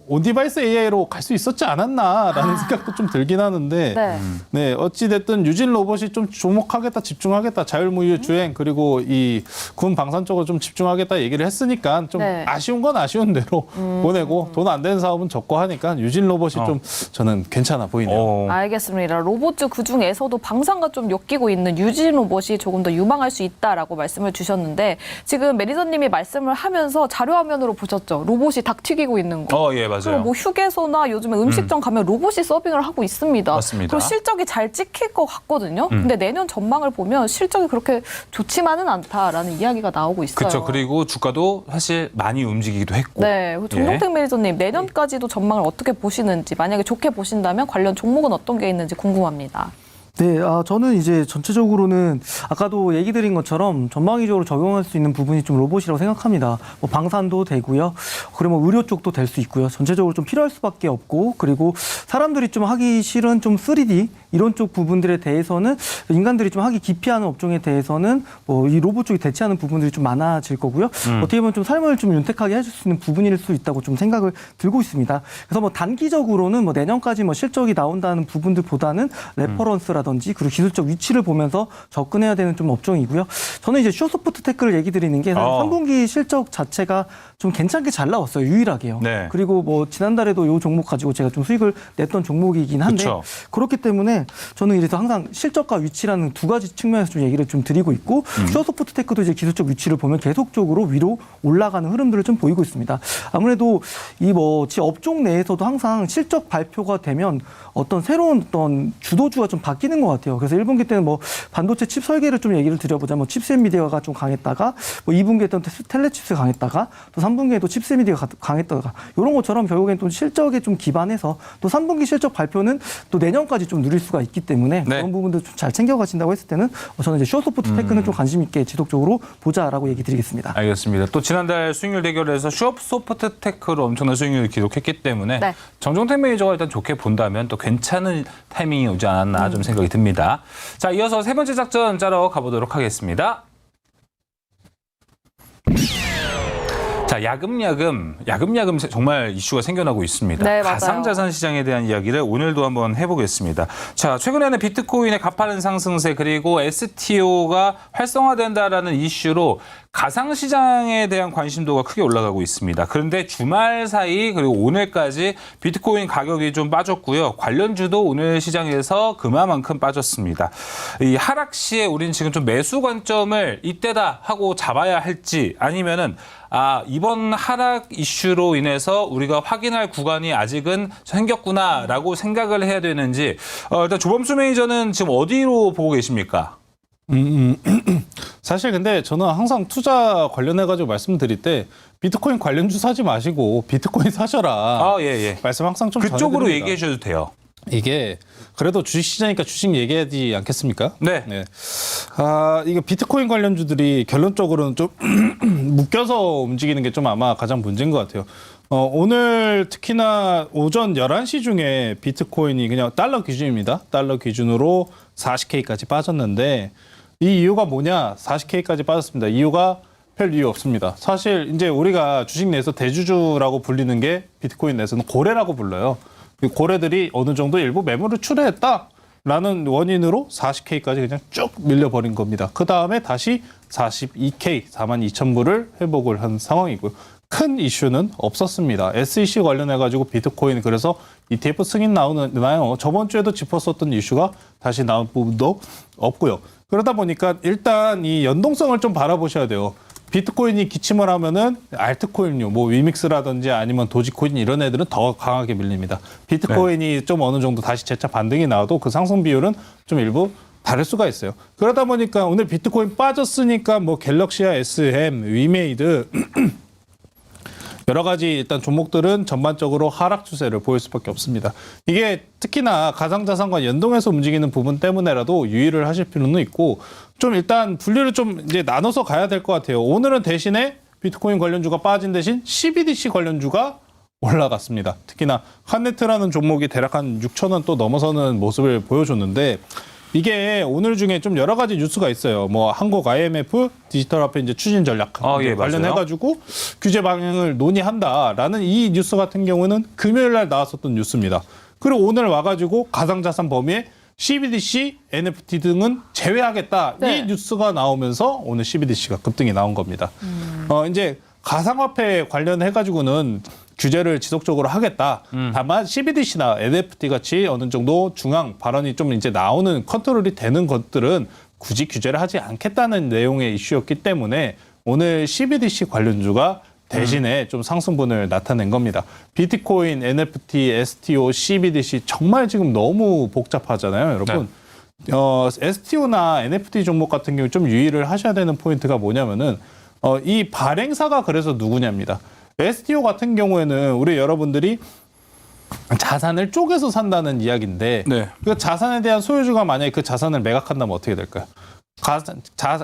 온디바이스 AI로 갈 수 있었지 않았나라는 생각도 좀 들긴 하는데. 네. 네, 어찌됐든 유진 로봇이 좀 주목하겠다, 집중하겠다, 자율무유 주행, 그리고 이 군 방산 쪽으로 좀 집중하겠다 얘기를 했으니까 좀 네. 아쉬운 건 아쉬운 대로 보내고 돈 안 되는 사업은 접고 하니까 유진 로봇이 좀 저는 괜찮아 보이네요. 어. 알겠습니다. 로봇 그 중에서도 방산과 좀 엮이고 있는 유진 로봇이 조금 더 유망할 수 있다라고 말씀을 주셨는데 지금 매니저님이 말씀을 하면서 자료 화면으로 보셨죠? 로봇이 닭 튀기고 있는 거. 예, 그리고 맞아요. 뭐 휴게소나 요즘에 음식점 가면 로봇이 서빙을 하고 있습니다. 맞습니다. 그리고 실적이 잘 찍힐 것 같거든요. 근데 내년 전망을 보면 실적이 그렇게 좋지만은 않다라는 이야기가 나오고 있어요. 그렇죠. 그리고 주가도 사실 많이 움직이기도 했고. 네, 정종택 매니저님 내년까지도 전망을 어떻게 보시는지 만약에 좋게 보신다면 관련 종목은 어떤 게 있는지 궁금합니다. 네, 저는 이제 전체적으로는 아까도 얘기 드린 것처럼 전방위적으로 적용할 수 있는 부분이 좀 로봇이라고 생각합니다. 뭐 방산도 되고요. 그리고 뭐 의료 쪽도 될 수 있고요. 전체적으로 좀 필요할 수밖에 없고 그리고 사람들이 좀 하기 싫은 좀 3D 이런 쪽 부분들에 대해서는 인간들이 좀 하기 기피하는 업종에 대해서는 뭐 이 로봇 쪽이 대체하는 부분들이 좀 많아질 거고요. 어떻게 보면 좀 삶을 좀 윤택하게 해줄 수 있는 부분일 수 있다고 좀 생각을 들고 있습니다. 그래서 뭐 단기적으로는 뭐 내년까지 뭐 실적이 나온다는 부분들보다는 레퍼런스라든지 그리고 기술적 위치를 보면서 접근해야 되는 좀 업종이고요. 저는 이제 슈어소프트테크를 얘기 드리는 게 3분기 실적 자체가 좀 괜찮게 잘 나왔어요. 유일하게요. 네. 그리고 뭐 지난달에도 이 종목 가지고 제가 좀 수익을 냈던 종목이긴 한데 그쵸. 그렇기 때문에 저는 이래서 항상 실적과 위치라는 두 가지 측면에서 좀 얘기를 좀 드리고 있고 슈어소프트테크도 이제 기술적 위치를 보면 계속적으로 위로 올라가는 흐름들을 좀 보이고 있습니다. 아무래도 이 뭐 업종 내에서도 항상 실적 발표가 되면 어떤 새로운 어떤 주도주가 좀 바뀌는 것 같아요. 그래서 1분기 때는 뭐 반도체 칩 설계를 좀 얘기를 드려보자면 뭐 칩스 엔비디아가 좀 강했다가 뭐 2분기에 또 텔레칩스 강했다가 또 3분기에 또 칩스 엔비디아가 강했다가 이런 것처럼 결국엔 또 실적에 좀 기반해서 또 3분기 실적 발표는 또 내년까지 좀 누릴 수가 있기 때문에 네. 그런 부분도 좀 잘 챙겨가신다고 했을 때는 저는 이제 슈어소프트테크는 좀 관심 있게 지속적으로 보자라고 얘기 드리겠습니다. 알겠습니다. 또 지난달 수익률 대결에서 슈어소프트테크로 엄청난 수익률을 기록했기 때문에 네. 정종택 매니저가 일단 좋게 본다면 또 괜찮은 타이밍이 오지 않았나 좀 생각이 듭니다. 자, 이어서 세 번째 작전 짜러 가보도록 하겠습니다. 자, 야금야금 정말 이슈가 생겨나고 있습니다. 네, 맞아요. 가상자산 시장에 대한 이야기를 오늘도 한번 해보겠습니다. 자, 최근에는 비트코인의 가파른 상승세 그리고 STO가 활성화된다라는 이슈로 가상시장에 대한 관심도가 크게 올라가고 있습니다. 그런데 주말 사이 그리고 오늘까지 비트코인 가격이 좀 빠졌고요. 관련주도 오늘 시장에서 그만큼 빠졌습니다. 이 하락 시에 우리는 지금 좀 매수 관점을 이때다 하고 잡아야 할지 아니면은 이번 하락 이슈로 인해서 우리가 확인할 구간이 아직은 생겼구나라고 생각을 해야 되는지 일단 조범수 매니저는 지금 어디로 보고 계십니까? 사실 근데 저는 항상 투자 관련해가지고 말씀드릴 때 비트코인 관련주 사지 마시고 비트코인 사셔라. 예. 말씀 항상 좀 그쪽으로 전해드립니다. 얘기해 주셔도 돼요. 이게 그래도 주식시장이니까 주식 얘기하지 않겠습니까? 네. 이거 비트코인 관련주들이 결론적으로는 좀 묶여서 움직이는 게 좀 아마 가장 문제인 것 같아요. 오늘 특히나 오전 11시 중에 비트코인이 그냥 달러 기준입니다. 달러 기준으로 40K까지 빠졌는데 이 이유가 뭐냐? 40K까지 빠졌습니다. 이유가 별 이유 없습니다. 사실 이제 우리가 주식 내에서 대주주라고 불리는 게 비트코인 내에서는 고래라고 불러요. 이 고래들이 어느 정도 일부 매물을 출회했다라는 원인으로 40K까지 그냥 쭉 밀려버린 겁니다. 그 다음에 다시 42K, 42,000불을 회복을 한 상황이고요. 큰 이슈는 없었습니다. SEC 관련해가지고 비트코인 그래서 ETF 승인 나오나요? 저번 주에도 짚었었던 이슈가 다시 나온 부분도 없고요. 그러다 보니까 일단 이 연동성을 좀 바라보셔야 돼요. 비트코인이 기침을 하면은 알트코인류, 뭐 위믹스라든지 아니면 도지코인 이런 애들은 더 강하게 밀립니다. 비트코인이 좀 어느 정도 다시 재차 반등이 나와도 그 상승 비율은 좀 일부 다를 수가 있어요. 그러다 보니까 오늘 비트코인 빠졌으니까 뭐 갤럭시아 SM, 위메이드 여러 가지 일단 종목들은 전반적으로 하락 추세를 보일 수밖에 없습니다. 이게 특히나 가상자산과 연동해서 움직이는 부분 때문에라도 유의를 하실 필요는 있고 좀 일단 분류를 좀 이제 나눠서 가야 될 것 같아요. 오늘은 대신에 비트코인 관련주가 빠진 대신 CBDC 관련주가 올라갔습니다. 특히나 한네트라는 종목이 대략 한 6,000원 또 넘어서는 모습을 보여줬는데 이게 오늘 중에 좀 여러 가지 뉴스가 있어요. 뭐 한국 IMF 디지털 화폐 이제 추진 전략 예, 관련해가지고 규제 방향을 논의한다라는 이 뉴스 같은 경우는 금요일 날 나왔었던 뉴스입니다. 그리고 오늘 와가지고 가상자산 범위에 CBDC, NFT 등은 제외하겠다. 네. 이 뉴스가 나오면서 오늘 CBDC가 급등이 나온 겁니다. 이제 가상화폐 관련해가지고는 규제를 지속적으로 하겠다. 다만 CBDC나 NFT 같이 어느 정도 중앙 발언이 좀 이제 나오는 컨트롤이 되는 것들은 굳이 규제를 하지 않겠다는 내용의 이슈였기 때문에 오늘 CBDC 관련주가 대신에 좀 상승분을 나타낸 겁니다. 비트코인, NFT, STO, CBDC 정말 지금 너무 복잡하잖아요, 여러분. STO나 NFT 종목 같은 경우 좀 유의를 하셔야 되는 포인트가 뭐냐면은 이 발행사가 그래서 누구냐입니다. STO 같은 경우에는 우리 여러분들이 자산을 쪼개서 산다는 이야기인데 네. 그 자산에 대한 소유주가 만약에 그 자산을 매각한다면 어떻게 될까요?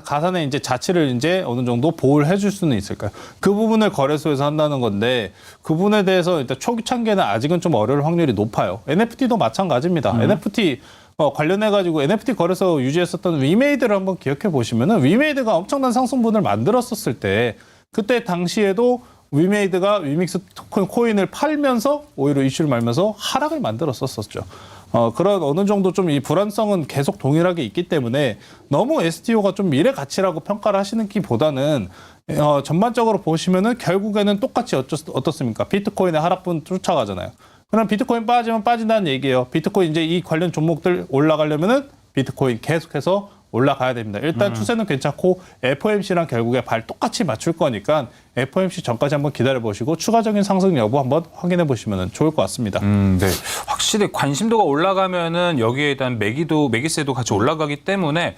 가산의 이제 자치를 이제 어느 정도 보호를 해줄 수는 있을까요? 그 부분을 거래소에서 한다는 건데 그 부분에 대해서 일단 초기 단계는 아직은 좀 어려울 확률이 높아요. NFT도 마찬가지입니다. NFT 관련해가지고 NFT 거래소 유지했었던 위메이드를 한번 기억해 보시면은 위메이드가 엄청난 상승분을 만들었었을 때 그때 당시에도 위메이드가 위믹스 코인을 팔면서 오히려 이슈를 말면서 하락을 만들었었죠. 그런 어느 정도 좀 이 불안성은 계속 동일하게 있기 때문에 너무 STO가 좀 미래 가치라고 평가를 하시는 기보다는 전반적으로 보시면은 결국에는 똑같이 어떻습니까? 비트코인의 하락분 쫓아가잖아요. 그럼 비트코인 빠지면 빠진다는 얘기예요. 비트코인 이제 이 관련 종목들 올라가려면은 비트코인 계속해서 올라가야 됩니다. 일단 추세는 괜찮고 FOMC랑 결국에 발 똑같이 맞출 거니까 FOMC 전까지 한번 기다려 보시고 추가적인 상승 여부 한번 확인해 보시면 좋을 것 같습니다. 네. 확실히 관심도가 올라가면은 여기에 대한 매기세도 같이 올라가기 때문에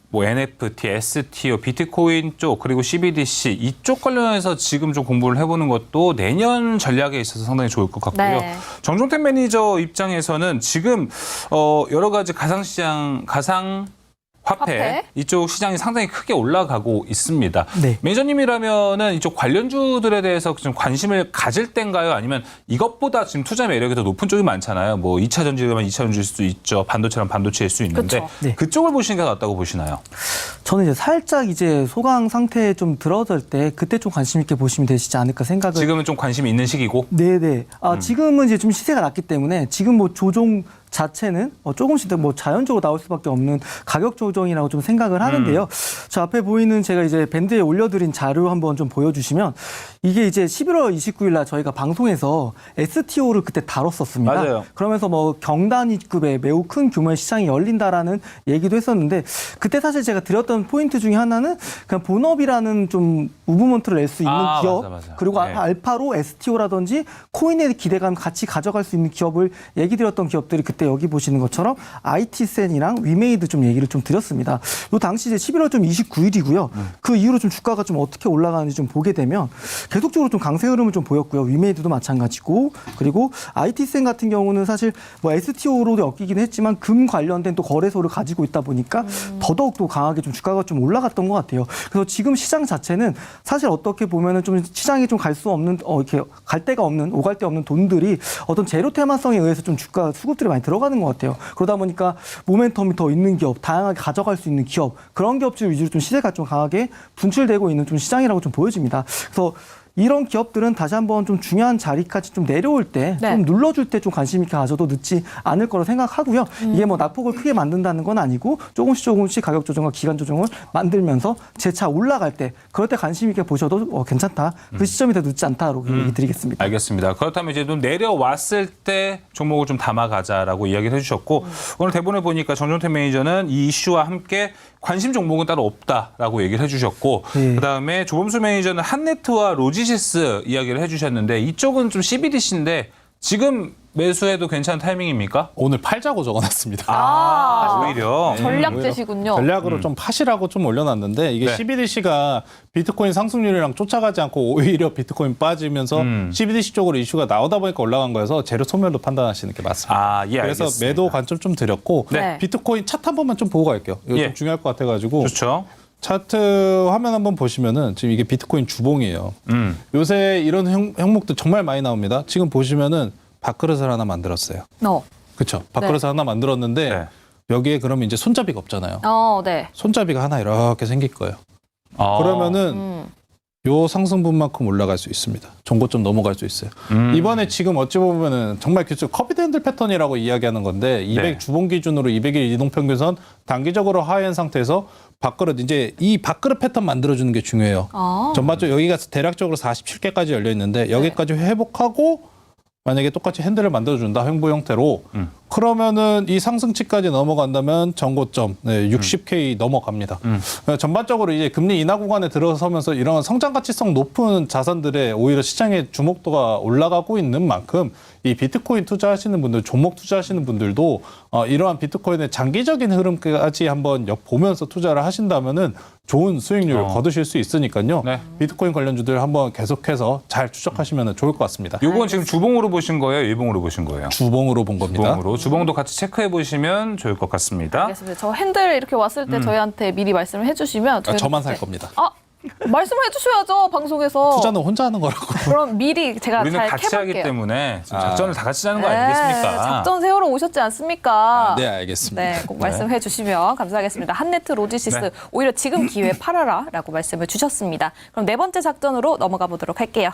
뭐 NFT, STO, 비트코인 쪽 그리고 CBDC 이쪽 관련해서 지금 좀 공부를 해보는 것도 내년 전략에 있어서 상당히 좋을 것 같고요. 네. 정종택 매니저 입장에서는 지금 여러 가지 화폐 이쪽 시장이 상당히 크게 올라가고 있습니다. 네. 매니저님이라면은 이쪽 관련주들에 대해서 좀 관심을 가질 때인가요? 아니면 이것보다 지금 투자 매력이 더 높은 쪽이 많잖아요. 뭐 2차 전지라면 2차 전지일 수 있죠. 반도체라면 반도체일 수 있는데 그쵸. 네. 그쪽을 보시는 게 낫다고 보시나요? 저는 이제 살짝 이제 소강 상태에 좀 들어설 때 그때 좀 관심 있게 보시면 되시지 않을까 생각을. 지금은 좀 관심이 있는 시기고. 네네. 지금은 이제 좀 시세가 낮기 때문에 지금 뭐 조종 자체는 조금씩 뭐 자연적으로 나올 수밖에 없는 가격 조정이라고 좀 생각을 하는데요. 저 앞에 보이는 제가 이제 밴드에 올려드린 자료 한번 좀 보여주시면 이게 이제 11월 29일 날 저희가 방송에서 STO를 그때 다뤘었습니다. 맞아요. 그러면서 뭐 경단위급의 매우 큰 규모의 시장이 열린다라는 얘기도 했었는데 그때 사실 제가 드렸던 포인트 중에 하나는 그냥 본업이라는 좀 무브먼트를 낼 수 있는 기업 맞아. 그리고 네. 알파로 STO라든지 코인의 기대감 같이 가져갈 수 있는 기업을 얘기 드렸던 기업들이 그때 여기 보시는 것처럼 IT센이랑 위메이드 좀 얘기를 좀 드렸습니다. 요 당시 이제 11월 좀 29일이고요. 그 이후로 좀 주가가 좀 어떻게 올라가는지 좀 보게 되면 계속적으로 좀 강세 흐름을 좀 보였고요. 위메이드도 마찬가지고 그리고 IT센 같은 경우는 사실 뭐 STO로 엮이긴 했지만 금 관련된 또 거래소를 가지고 있다 보니까 더더욱 또 강하게 좀 주가가 좀 올라갔던 것 같아요. 그래서 지금 시장 자체는 사실 어떻게 보면은 좀 시장이 좀 갈 수 없는 이렇게 갈 데가 없는 오갈 데 없는 돈들이 어떤 제로 테마성에 의해서 좀 주가 수급들이 많이 들어가는 것 같아요. 그러다 보니까 모멘텀이 더 있는 기업, 다양하게 가져갈 수 있는 기업 그런 기업들 위주로 좀 시세가 좀 강하게 분출되고 있는 좀 시장이라고 좀 보여집니다. 그래서 이런 기업들은 다시 한번 좀 중요한 자리까지 좀 내려올 때, 네. 좀 눌러줄 때 좀 관심 있게 가져도 늦지 않을 거라고 생각하고요. 이게 뭐 낙폭을 크게 만든다는 건 아니고 조금씩 가격 조정과 기간 조정을 만들면서 재차 올라갈 때, 그럴 때 관심 있게 보셔도 괜찮다. 그 시점이 더 늦지 않다라고 얘기 드리겠습니다. 알겠습니다. 그렇다면 이제 좀 내려왔을 때 종목을 좀 담아가자라고 이야기를 해주셨고 오늘 대본에 보니까 정종택 매니저는 이 이슈와 함께 관심 종목은 따로 없다라고 얘기를 해주셨고 네. 그다음에 조범수 매니저는 한네트와 로지시스 이야기를 해주셨는데 이쪽은 좀 CBDC인데 지금 매수해도 괜찮은 타이밍입니까? 오늘 팔자고 적어놨습니다. 오히려. 전략제시군요. 전략으로 좀 파시라고 좀 올려놨는데 이게 네. CBDC가 비트코인 상승률이랑 쫓아가지 않고 오히려 비트코인 빠지면서 CBDC 쪽으로 이슈가 나오다 보니까 올라간 거여서 재료 소멸로 판단하시는 게 맞습니다. 예, 그래서 알겠습니다. 매도 관점 좀 드렸고 네. 비트코인 차트 한 번만 좀 보고 갈게요. 이거 예. 좀 중요할 것 같아가지고 좋죠. 차트 화면 한번 보시면은 지금 이게 비트코인 주봉이에요. 요새 이런 형목들 정말 많이 나옵니다. 지금 보시면은 밥그릇을 하나 만들었어요. 그렇죠. 밥그릇을 하나 만들었는데 네. 여기에 그러면 이제 손잡이가 없잖아요. 네. 손잡이가 하나 이렇게 생길 거예요. 그러면은 요 상승분만큼 올라갈 수 있습니다. 종고점 넘어갈 수 있어요. 이번에 지금 어찌 보면은 정말 커비드 핸들 패턴이라고 이야기하는 건데 200 네. 주봉 기준으로 200일 이동평균선 단기적으로 하회한 상태에서 밥그릇 이제 이 밥그릇 패턴 만들어주는 게 중요해요. 전반적으로 여기가 대략적으로 47개까지 열려 있는데 여기까지 회복하고 만약에 똑같이 핸들을 만들어준다 횡보 형태로 그러면은 이 상승치까지 넘어간다면 전고점 60K 넘어갑니다. 전반적으로 이제 금리 인하 구간에 들어서면서 이런 성장 가치성 높은 자산들의 오히려 시장의 주목도가 올라가고 있는 만큼 이 비트코인 투자하시는 분들, 종목 투자하시는 분들도 이러한 비트코인의 장기적인 흐름까지 한번 보면서 투자를 하신다면은 좋은 수익률을 거두실 수 있으니까요. 네. 비트코인 관련주들 한번 계속해서 잘 추적하시면 좋을 것 같습니다. 요건 지금 주봉으로 보신 거예요? 일봉으로 보신 거예요? 주봉으로 본 겁니다. 주봉으로. 주봉도 같이 체크해 보시면 좋을 것 같습니다. 알겠습니다. 저 핸들 이렇게 왔을 때 저희한테 미리 말씀을 해주시면 저희는 저만 살 이제- 겁니다. 말씀을 해주셔야죠 방송에서. 투자는 혼자 하는 거라고. 그럼 미리 제가 우리는 잘 같이 하기 캐볼게요. 때문에 지금 작전을 다 같이 짜는 거 아니겠습니까? 작전 세우러 오셨지 않습니까? 네, 알겠습니다. 네, 꼭 말씀해 주시면 감사하겠습니다. 한네트 로지시스 네. 오히려 지금 기회에 팔아라라고 말씀을 주셨습니다. 그럼 네 번째 작전으로 넘어가 보도록 할게요.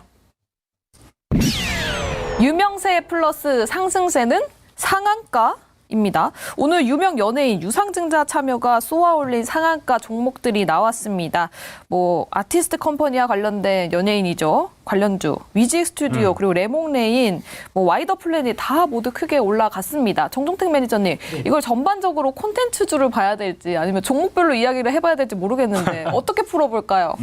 유명세 플러스 상승세는 상한가입니다. 오늘 유명 연예인 유상증자 참여가 쏘아올린 상한가 종목들이 나왔습니다. 뭐 아티스트 컴퍼니와 관련된 연예인이죠. 관련주, 위직 스튜디오 그리고 레몽레인, 뭐 와이더 플랜이 다 모두 크게 올라갔습니다. 정종택 매니저님, 이걸 전반적으로 콘텐츠주를 봐야 될지 아니면 종목별로 이야기를 해봐야 될지 모르겠는데 어떻게 풀어볼까요?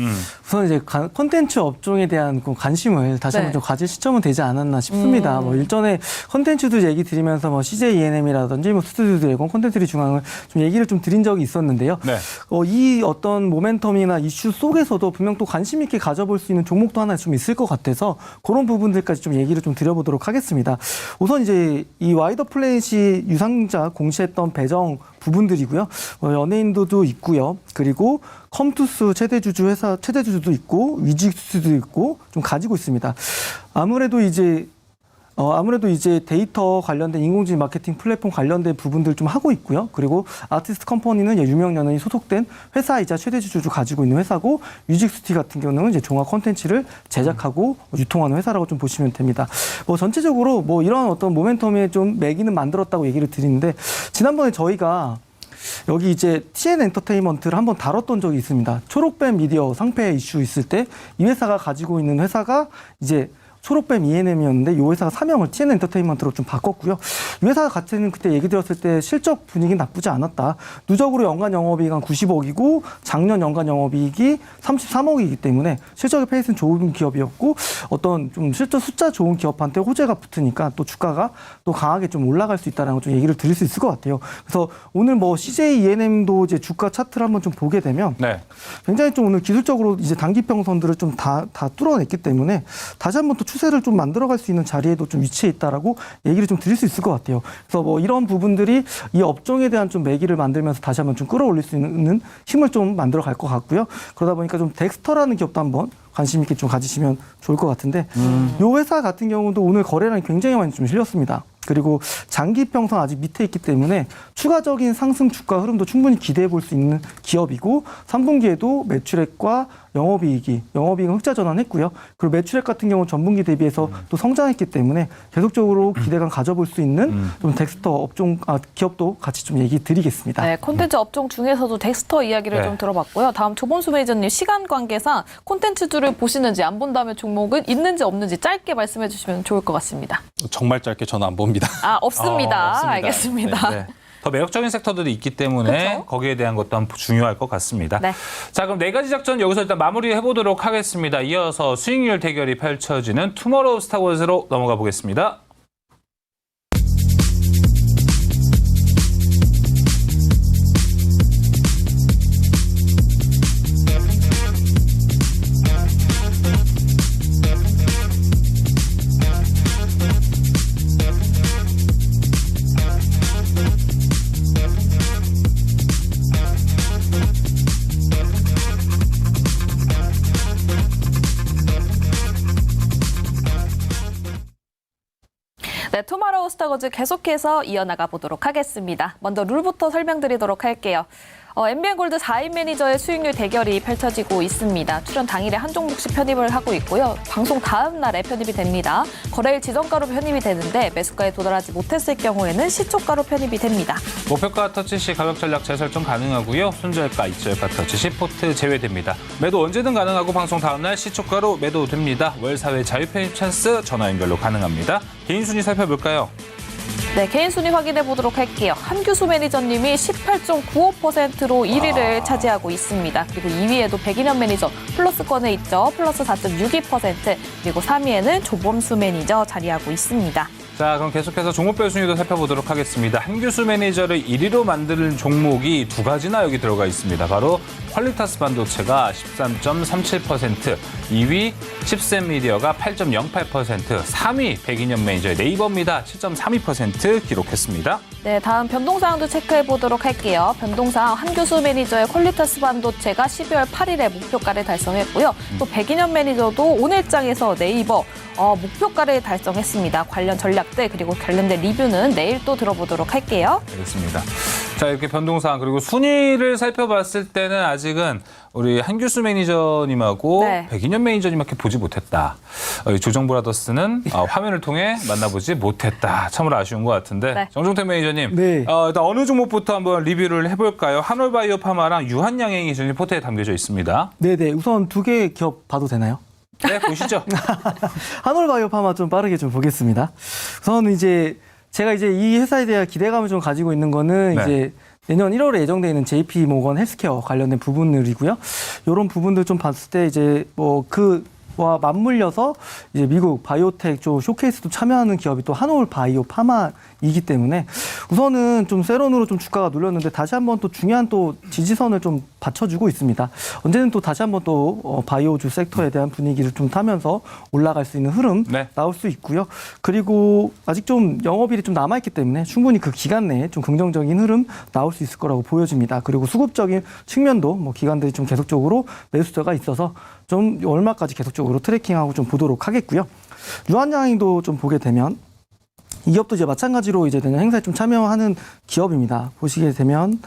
우선 이제 콘텐츠 업종에 대한 그 관심을 다시 한번 네. 좀 가질 시점은 되지 않았나 싶습니다. 뭐 일전에 콘텐츠도 얘기 드리면서 뭐 CJ ENM이라든지 뭐 스튜디오 드래곤, 콘텐츠리 중앙을 좀 얘기를 좀 드린 적이 있었는데요. 네. 이 어떤 모멘텀이나 이슈 속에서도 분명 또 관심 있게 가져볼 수 있는 종목도 하나 좀 있을 것 같아서 그런 부분들까지 좀 얘기를 좀 드려보도록 하겠습니다. 우선 이제 이 와이더 플래닛이 유상자 공시했던 배정 부분들이고요. 연예인도 있고요. 그리고 컴투스 최대주주도 있고 위직스도 있고 좀 가지고 있습니다. 아무래도 이제 데이터 관련된 인공지능 마케팅 플랫폼 관련된 부분들 좀 하고 있고요. 그리고 아티스트 컴퍼니는 유명 연예인 소속된 회사이자 최대주주 가지고 있는 회사고, 뮤직스티 같은 경우는 이제 종합 콘텐츠를 제작하고 유통하는 회사라고 좀 보시면 됩니다. 뭐 전체적으로 뭐 이런 어떤 모멘텀에 좀 매기는 만들었다고 얘기를 드리는데, 지난번에 저희가 여기 이제 TN 엔터테인먼트를 한번 다뤘던 적이 있습니다. 초록뱀 미디어 상패 이슈 있을 때 이 회사가 가지고 있는 회사가 이제 초록뱀 ENM이었는데 이 회사가 사명을 TN 엔터테인먼트로 좀 바꿨고요. 이 회사가 같은 그때 얘기 드렸을 때 실적 분위기는 나쁘지 않았다. 누적으로 연간 영업이익 한 90억이고 작년 연간 영업이익이 33억이기 때문에 실적의 페이스는 좋은 기업이었고, 어떤 좀 실적 숫자 좋은 기업한테 호재가 붙으니까 또 주가가 또 강하게 좀 올라갈 수 있다는 걸 좀 얘기를 드릴 수 있을 것 같아요. 그래서 오늘 뭐 CJ ENM도 이제 주가 차트를 한번 좀 보게 되면 네. 굉장히 좀 오늘 기술적으로 이제 단기평선들을 좀 다 뚫어냈기 때문에 다시 한번 또 추세를 좀 만들어갈 수 있는 자리에도 좀 위치해 있다라고 얘기를 좀 드릴 수 있을 것 같아요. 그래서 뭐 이런 부분들이 이 업종에 대한 좀 매기를 만들면서 다시 한번 좀 끌어올릴 수 있는 힘을 좀 만들어갈 것 같고요. 그러다 보니까 좀 덱스터라는 기업도 한번 관심 있게 좀 가지시면 좋을 것 같은데, 이 회사 같은 경우도 오늘 거래량이 굉장히 많이 좀 실렸습니다. 그리고 장기 평선 아직 밑에 있기 때문에 추가적인 상승 주가 흐름도 충분히 기대해 볼 수 있는 기업이고, 3분기에도 매출액과 영업이익은 흑자 전환했고요. 그리고 매출액 같은 경우 전분기 대비해서 또 성장했기 때문에 계속적으로 기대감 가져볼 수 있는 좀 덱스터 기업도 같이 좀 얘기 드리겠습니다. 네, 콘텐츠 업종 중에서도 덱스터 이야기를 네. 좀 들어봤고요. 다음 조본수 매니저님, 시간 관계상 콘텐츠주를 보시는지 안 본다면 종목은 있는지 없는지 짧게 말씀해 주시면 좋을 것 같습니다. 정말 짧게 저는 안 봅니다. 없습니다. 없습니다. 알겠습니다. 네. 더 매력적인 섹터들이 있기 때문에 그쵸? 거기에 대한 것도 한번 중요할 것 같습니다. 네. 자, 그럼 네 가지 작전 여기서 일단 마무리해 보도록 하겠습니다. 이어서 수익률 대결이 펼쳐지는 투모로우 스타워즈로 넘어가 보겠습니다. 네, 투마로우 스타거즈 계속해서 이어나가 보도록 하겠습니다. 먼저 룰부터 설명드리도록 할게요. MBN 골드 4인 매니저의 수익률 대결이 펼쳐지고 있습니다. 출연 당일에 한 종목씩 편입을 하고 있고요. 방송 다음 날에 편입이 됩니다. 거래일 지정가로 편입이 되는데 매수가에 도달하지 못했을 경우에는 시초가로 편입이 됩니다. 목표가 터치 시 가격 전략 재설정 가능하고요. 손절가, 이절가 터치 시 포트 제외됩니다. 매도 언제든 가능하고 방송 다음 날 시초가로 매도됩니다. 월 4회 자유 편입 찬스 전화 연결로 가능합니다. 개인 순위 살펴볼까요? 네, 개인 순위 확인해 보도록 할게요. 한규수 매니저님이 18.95%로 1위를 차지하고 있습니다. 그리고 2위에도 백인현 매니저 플러스권에 있죠. 플러스 4.62%. 그리고 3위에는 조범수 매니저 자리하고 있습니다. 자, 그럼 계속해서 종목별 순위도 살펴보도록 하겠습니다. 한규수 매니저를 1위로 만드는 종목이 두 가지나 여기 들어가 있습니다. 바로 퀄리타스 반도체가 13.37%, 2위 칩셋 미디어가 8.08%, 3위 백인현 매니저의 네이버입니다. 7.32% 기록했습니다. 네, 다음 변동사항도 체크해 보도록 할게요. 변동사항 한규수 매니저의 퀄리타스 반도체가 12월 8일에 목표가를 달성했고요. 또 백인현 매니저도 오늘장에서 네이버 목표가를 달성했습니다. 관련 전략들 그리고 관련된 리뷰는 내일 또 들어보도록 할게요. 알겠습니다. 자, 이렇게 변동사항 그리고 순위를 살펴봤을 때는 아직은 우리 한규수 매니저님하고 네. 백인현 매니저님밖에 보지 못했다. 조정 브라더스는 화면을 통해 만나보지 못했다. 참으로 아쉬운 것 같은데 네. 정종택 매니저님, 네. 일단 어느 종목부터 한번 리뷰를 해볼까요? 한올바이오 파마랑 유한양행이 지금 포트에 담겨져 있습니다. 네네. 우선 두 개 기업 봐도 되나요? 네, 보시죠. 한올바이오파마 좀 빠르게 좀 보겠습니다. 우선 이제 제가 이제 이 회사에 대한 기대감을 좀 가지고 있는 거는 네. 이제 내년 1월에 예정되어 있는 JP 모건 헬스케어 관련된 부분들이고요. 이런 부분들 좀 봤을 때 이제 뭐 그와 맞물려서 이제 미국 바이오텍 쪽 쇼케이스도 참여하는 기업이 또 한올 바이오 파마이기 때문에 우선은 좀 세론으로 좀 주가가 눌렸는데 다시 한번 또 중요한 또 지지선을 좀 받쳐주고 있습니다. 언제는 또 다시 한번 또 바이오주 섹터에 대한 분위기를 좀 타면서 올라갈 수 있는 흐름 네. 나올 수 있고요. 그리고 아직 좀 영업일이 좀 남아있기 때문에 충분히 그 기간 내에 좀 긍정적인 흐름 나올 수 있을 거라고 보여집니다. 그리고 수급적인 측면도 뭐 기관들이 좀 계속적으로 매수세가 있어서 좀 얼마까지 계속적으로 트래킹하고 좀 보도록 하겠고요. 유한양행도 좀 보게 되면 이 기업도 이제 마찬가지로 이제 내년 행사에 좀 참여하는 기업입니다. 보시게 되면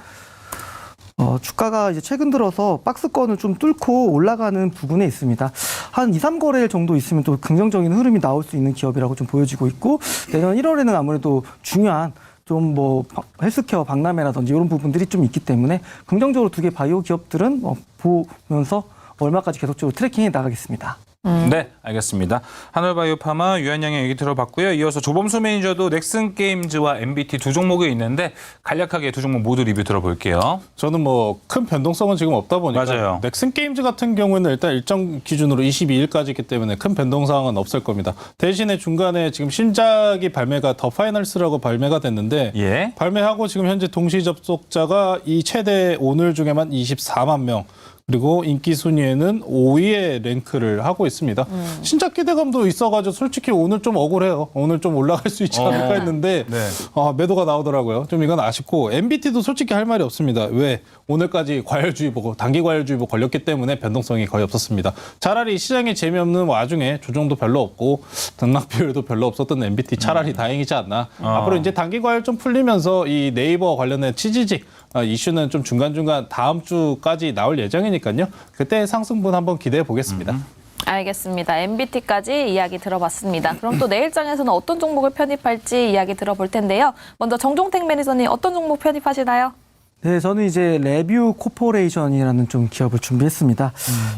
주가가 이제 최근 들어서 박스권을 좀 뚫고 올라가는 부분에 있습니다. 한 2, 3거래일 정도 있으면 또 긍정적인 흐름이 나올 수 있는 기업이라고 좀 보여지고 있고 내년 1월에는 아무래도 중요한 좀 뭐 헬스케어 박람회라든지 이런 부분들이 좀 있기 때문에 긍정적으로 두 개 바이오 기업들은 보면서 얼마까지 계속적으로 트래킹해 나가겠습니다. 네, 알겠습니다. 한올바이오 파마, 유한양행 얘기 들어봤고요. 이어서 조범수 매니저도 넥슨 게임즈와 MBT 두 종목이 있는데 간략하게 두 종목 모두 리뷰 들어볼게요. 저는 뭐 큰 변동성은 지금 없다 보니까 맞아요. 넥슨 게임즈 같은 경우에는 일단 일정 기준으로 22일까지 있기 때문에 큰 변동사항은 없을 겁니다. 대신에 중간에 지금 신작이 발매가 더 파이널스라고 발매가 됐는데 예. 발매하고 지금 현재 동시 접속자가 이 최대 오늘 중에만 24만 명. 그리고 인기 순위에는 5위에 랭크를 하고 있습니다. 신작 기대감도 있어가지고 솔직히 오늘 좀 억울해요. 오늘 좀 올라갈 수 있지 않을까 했는데 네. 매도가 나오더라고요. 좀 이건 아쉽고 MBT도 솔직히 할 말이 없습니다. 왜? 오늘까지 과열주의보, 단기 과열주의보 걸렸기 때문에 변동성이 거의 없었습니다. 차라리 시장에 재미없는 와중에 조정도 별로 없고 등락 비율도 별로 없었던 MBT 차라리 다행이지 않나. 앞으로 이제 단기 과열 좀 풀리면서 이 네이버 관련된 취지직 이슈는 좀 중간중간 다음 주까지 나올 예정이니까요. 그때 상승분 한번 기대해 보겠습니다. 알겠습니다. MBT까지 이야기 들어봤습니다. 그럼 또 내일장에서는 어떤 종목을 편입할지 이야기 들어볼 텐데요. 먼저 정종택 매니저님 어떤 종목 편입하시나요? 네, 저는 이제 레뷰 코퍼레이션이라는 좀 기업을 준비했습니다.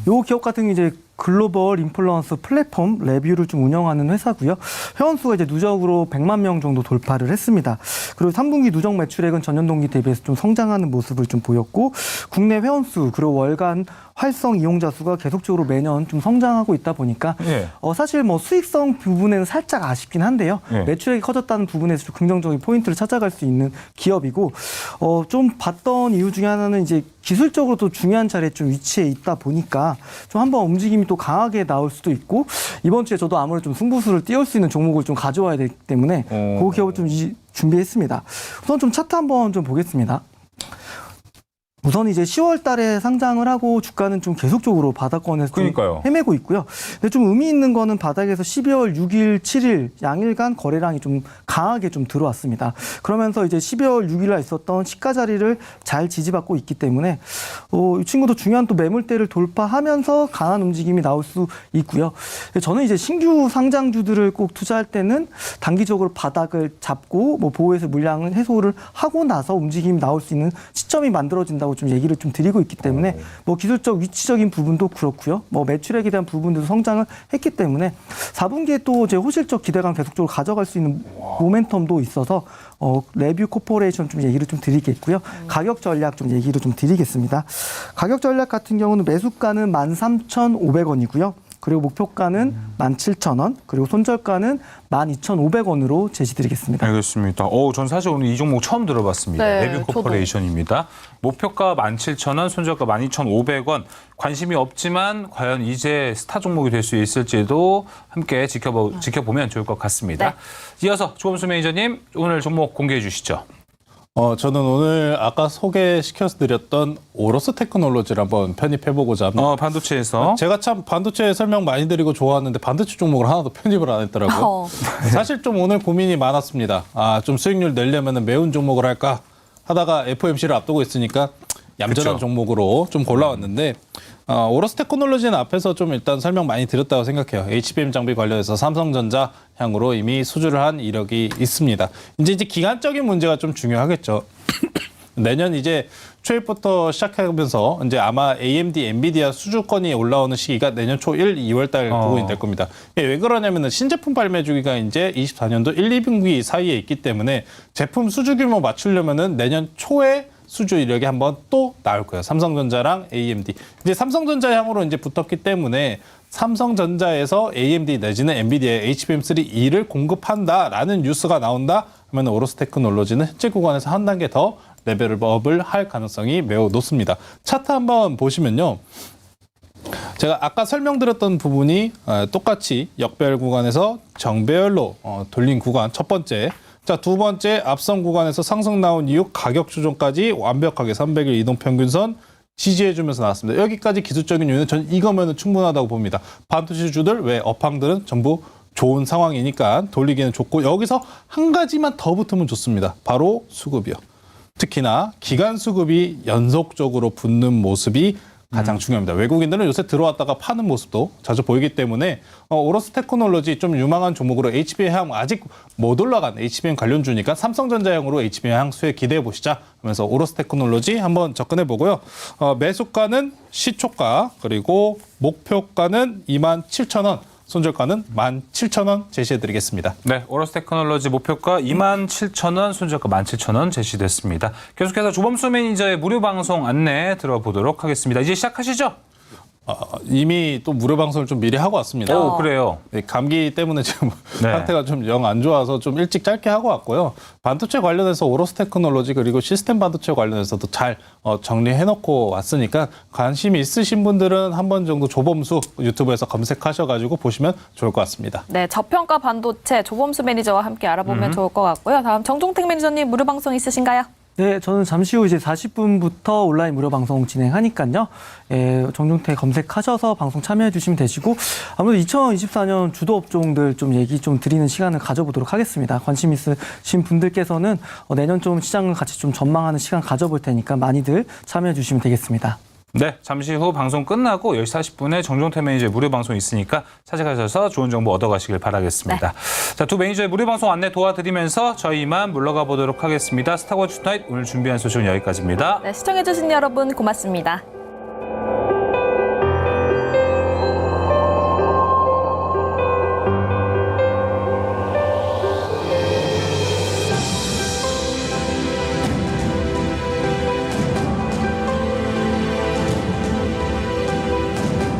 요 기업 같은 게 이제 글로벌 인플루언서 플랫폼 레뷰를 좀 운영하는 회사고요. 회원수가 이제 누적으로 100만 명 정도 돌파를 했습니다. 그리고 3분기 누적 매출액은 전년 동기 대비해서 좀 성장하는 모습을 좀 보였고 국내 회원수 그리고 월간 활성 이용자 수가 계속적으로 매년 좀 성장하고 있다 보니까 예. 사실 뭐 수익성 부분에는 살짝 아쉽긴 한데요. 예. 매출액이 커졌다는 부분에서 좀 긍정적인 포인트를 찾아갈 수 있는 기업이고 좀 봤던 이유 중에 하나는 이제 기술적으로도 중요한 자리에 좀 위치해 있다 보니까 좀 한번 움직임이 또 강하게 나올 수도 있고 이번 주에 저도 아무래도 좀 승부수를 띄울 수 있는 종목을 좀 가져와야 되기 때문에 그 기업을 좀 준비했습니다. 우선 좀 차트 한번 좀 보겠습니다. 우선 이제 10월 달에 상장을 하고 주가는 좀 계속적으로 바닥권에서 좀 그러니까요. 헤매고 있고요. 근데 좀 의미 있는 거는 바닥에서 12월 6일, 7일 양일간 거래량이 좀 강하게 좀 들어왔습니다. 그러면서 이제 12월 6일 날 있었던 시가 자리를 잘 지지받고 있기 때문에 이 친구도 중요한 또 매물대를 돌파하면서 강한 움직임이 나올 수 있고요. 저는 이제 신규 상장주들을 꼭 투자할 때는 단기적으로 바닥을 잡고 뭐 보호해서 물량을 해소를 하고 나서 움직임이 나올 수 있는 시점이 만들어진다고 좀 얘기를 좀 드리고 있기 때문에 뭐 기술적 위치적인 부분도 그렇고요. 뭐 매출액에 대한 부분도 성장을 했기 때문에 4분기에 또 이제 호실적 기대감 계속적으로 가져갈 수 있는 모멘텀도 있어서 레뷰 코퍼레이션 좀 얘기를 좀 드리겠고요. 가격 전략 좀 얘기를 좀 드리겠습니다. 가격 전략 같은 경우는 매수가는 13,500원이고요. 그리고 목표가는 17,000원, 그리고 손절가는 12,500원으로 제시드리겠습니다. 알겠습니다. 전 사실 오늘 이 종목 처음 들어봤습니다. 네, 레뷰 코퍼레이션입니다. 목표가 17,000원, 손절가 12,500원. 관심이 없지만 과연 이제 스타 종목이 될 수 있을지도 함께 지켜보면 좋을 것 같습니다. 네. 이어서 조범수 매니저님 오늘 종목 공개해 주시죠. 저는 오늘 아까 소개시켜드렸던 오로스 테크놀로지를 한번 편입해보고자 합니다. 반도체에서. 제가 참 반도체 설명 많이 드리고 좋았는데 반도체 종목을 하나도 편입을 안 했더라고요. 사실 좀 오늘 고민이 많았습니다. 좀 수익률 내려면 매운 종목을 할까 하다가 FOMC를 앞두고 있으니까 얌전한 그쵸. 종목으로 좀 골라왔는데 오로스 테크놀로지는 앞에서 좀 일단 설명 많이 드렸다고 생각해요. HBM 장비 관련해서 삼성전자 향으로 이미 수주를 한 이력이 있습니다. 이제 기간적인 문제가 좀 중요하겠죠. 내년 이제 초입부터 시작하면서 이제 아마 AMD, 엔비디아 수주권이 올라오는 시기가 내년 초 1, 2월 달 부분이 될 겁니다. 왜 그러냐면은 신제품 발매 주기가 이제 24년도 1, 2분기 사이에 있기 때문에 제품 수주 규모 맞추려면은 내년 초에 수주 이력이 한번 또 나올 거예요. 삼성전자랑 AMD. 이제 삼성전자 향으로 이제 붙었기 때문에 삼성전자에서 AMD 내지는 엔비디아의 HBM3E를 공급한다라는 뉴스가 나온다 하면 오로스 테크놀로지는 현재 구간에서 한 단계 더 레벨업을 할 가능성이 매우 높습니다. 차트 한번 보시면요. 제가 아까 설명드렸던 부분이 똑같이 역배열 구간에서 정배열로 돌린 구간 첫 번째. 자, 두 번째 앞선 구간에서 상승 나온 이후 가격 조정까지 완벽하게 300일 이동평균선 지지해주면서 나왔습니다. 여기까지 기술적인 이유는 전 이거면 충분하다고 봅니다. 반도체주들 왜 업황들은 전부 좋은 상황이니까 돌리기는 좋고 여기서 한 가지만 더 붙으면 좋습니다. 바로 수급이요. 특히나 기간 수급이 연속적으로 붙는 모습이 가장 중요합니다. 외국인들은 요새 들어왔다가 파는 모습도 자주 보이기 때문에 오로스 테크놀로지 좀 유망한 종목으로 HBM 향 아직 못 올라간 HBM 관련주니까 삼성전자향으로 HBM 향 수혜 기대해 보시자 하면서 오로스 테크놀로지 한번 접근해 보고요. 매수가는 시초가 그리고 목표가는 27,000원. 손절가는 17,000원 제시해드리겠습니다. 네, 오로스 테크놀로지 목표가 27,000원, 손절가 17,000원 제시됐습니다. 계속해서 조범수 매니저의 무료 방송 안내 들어보도록 하겠습니다. 이제 시작하시죠? 이미 또 무료 방송을 좀 미리 하고 왔습니다. 오, 그래요. 네, 감기 때문에 지금 네. 상태가 좀 영 안 좋아서 좀 일찍 짧게 하고 왔고요. 반도체 관련해서 오로스 테크놀로지 그리고 시스템 반도체 관련해서도 잘 정리해놓고 왔으니까 관심이 있으신 분들은 한 번 정도 조범수 유튜브에서 검색하셔가지고 보시면 좋을 것 같습니다. 네, 저평가 반도체 조범수 매니저와 함께 알아보면 좋을 것 같고요. 다음 정종택 매니저님 무료 방송 있으신가요? 네, 저는 잠시 후 이제 40분부터 온라인 무료 방송 진행하니까요. 정종택 검색하셔서 방송 참여해 주시면 되시고 아무래도 2024년 주도 업종들 좀 얘기 좀 드리는 시간을 가져보도록 하겠습니다. 관심 있으신 분들께서는 내년 좀 시장을 같이 좀 전망하는 시간 가져볼 테니까 많이들 참여해 주시면 되겠습니다. 네, 잠시 후 방송 끝나고 10시 40분에 정종태 매니저의 무료 방송 있으니까 찾아가셔서 좋은 정보 얻어가시길 바라겠습니다. 자, 두 매니저의 무료 방송 안내 도와드리면서 저희 이만 물러가 보도록 하겠습니다. 스타워치 투나잇 오늘 준비한 소식은 여기까지입니다. 네, 시청해주신 여러분 고맙습니다.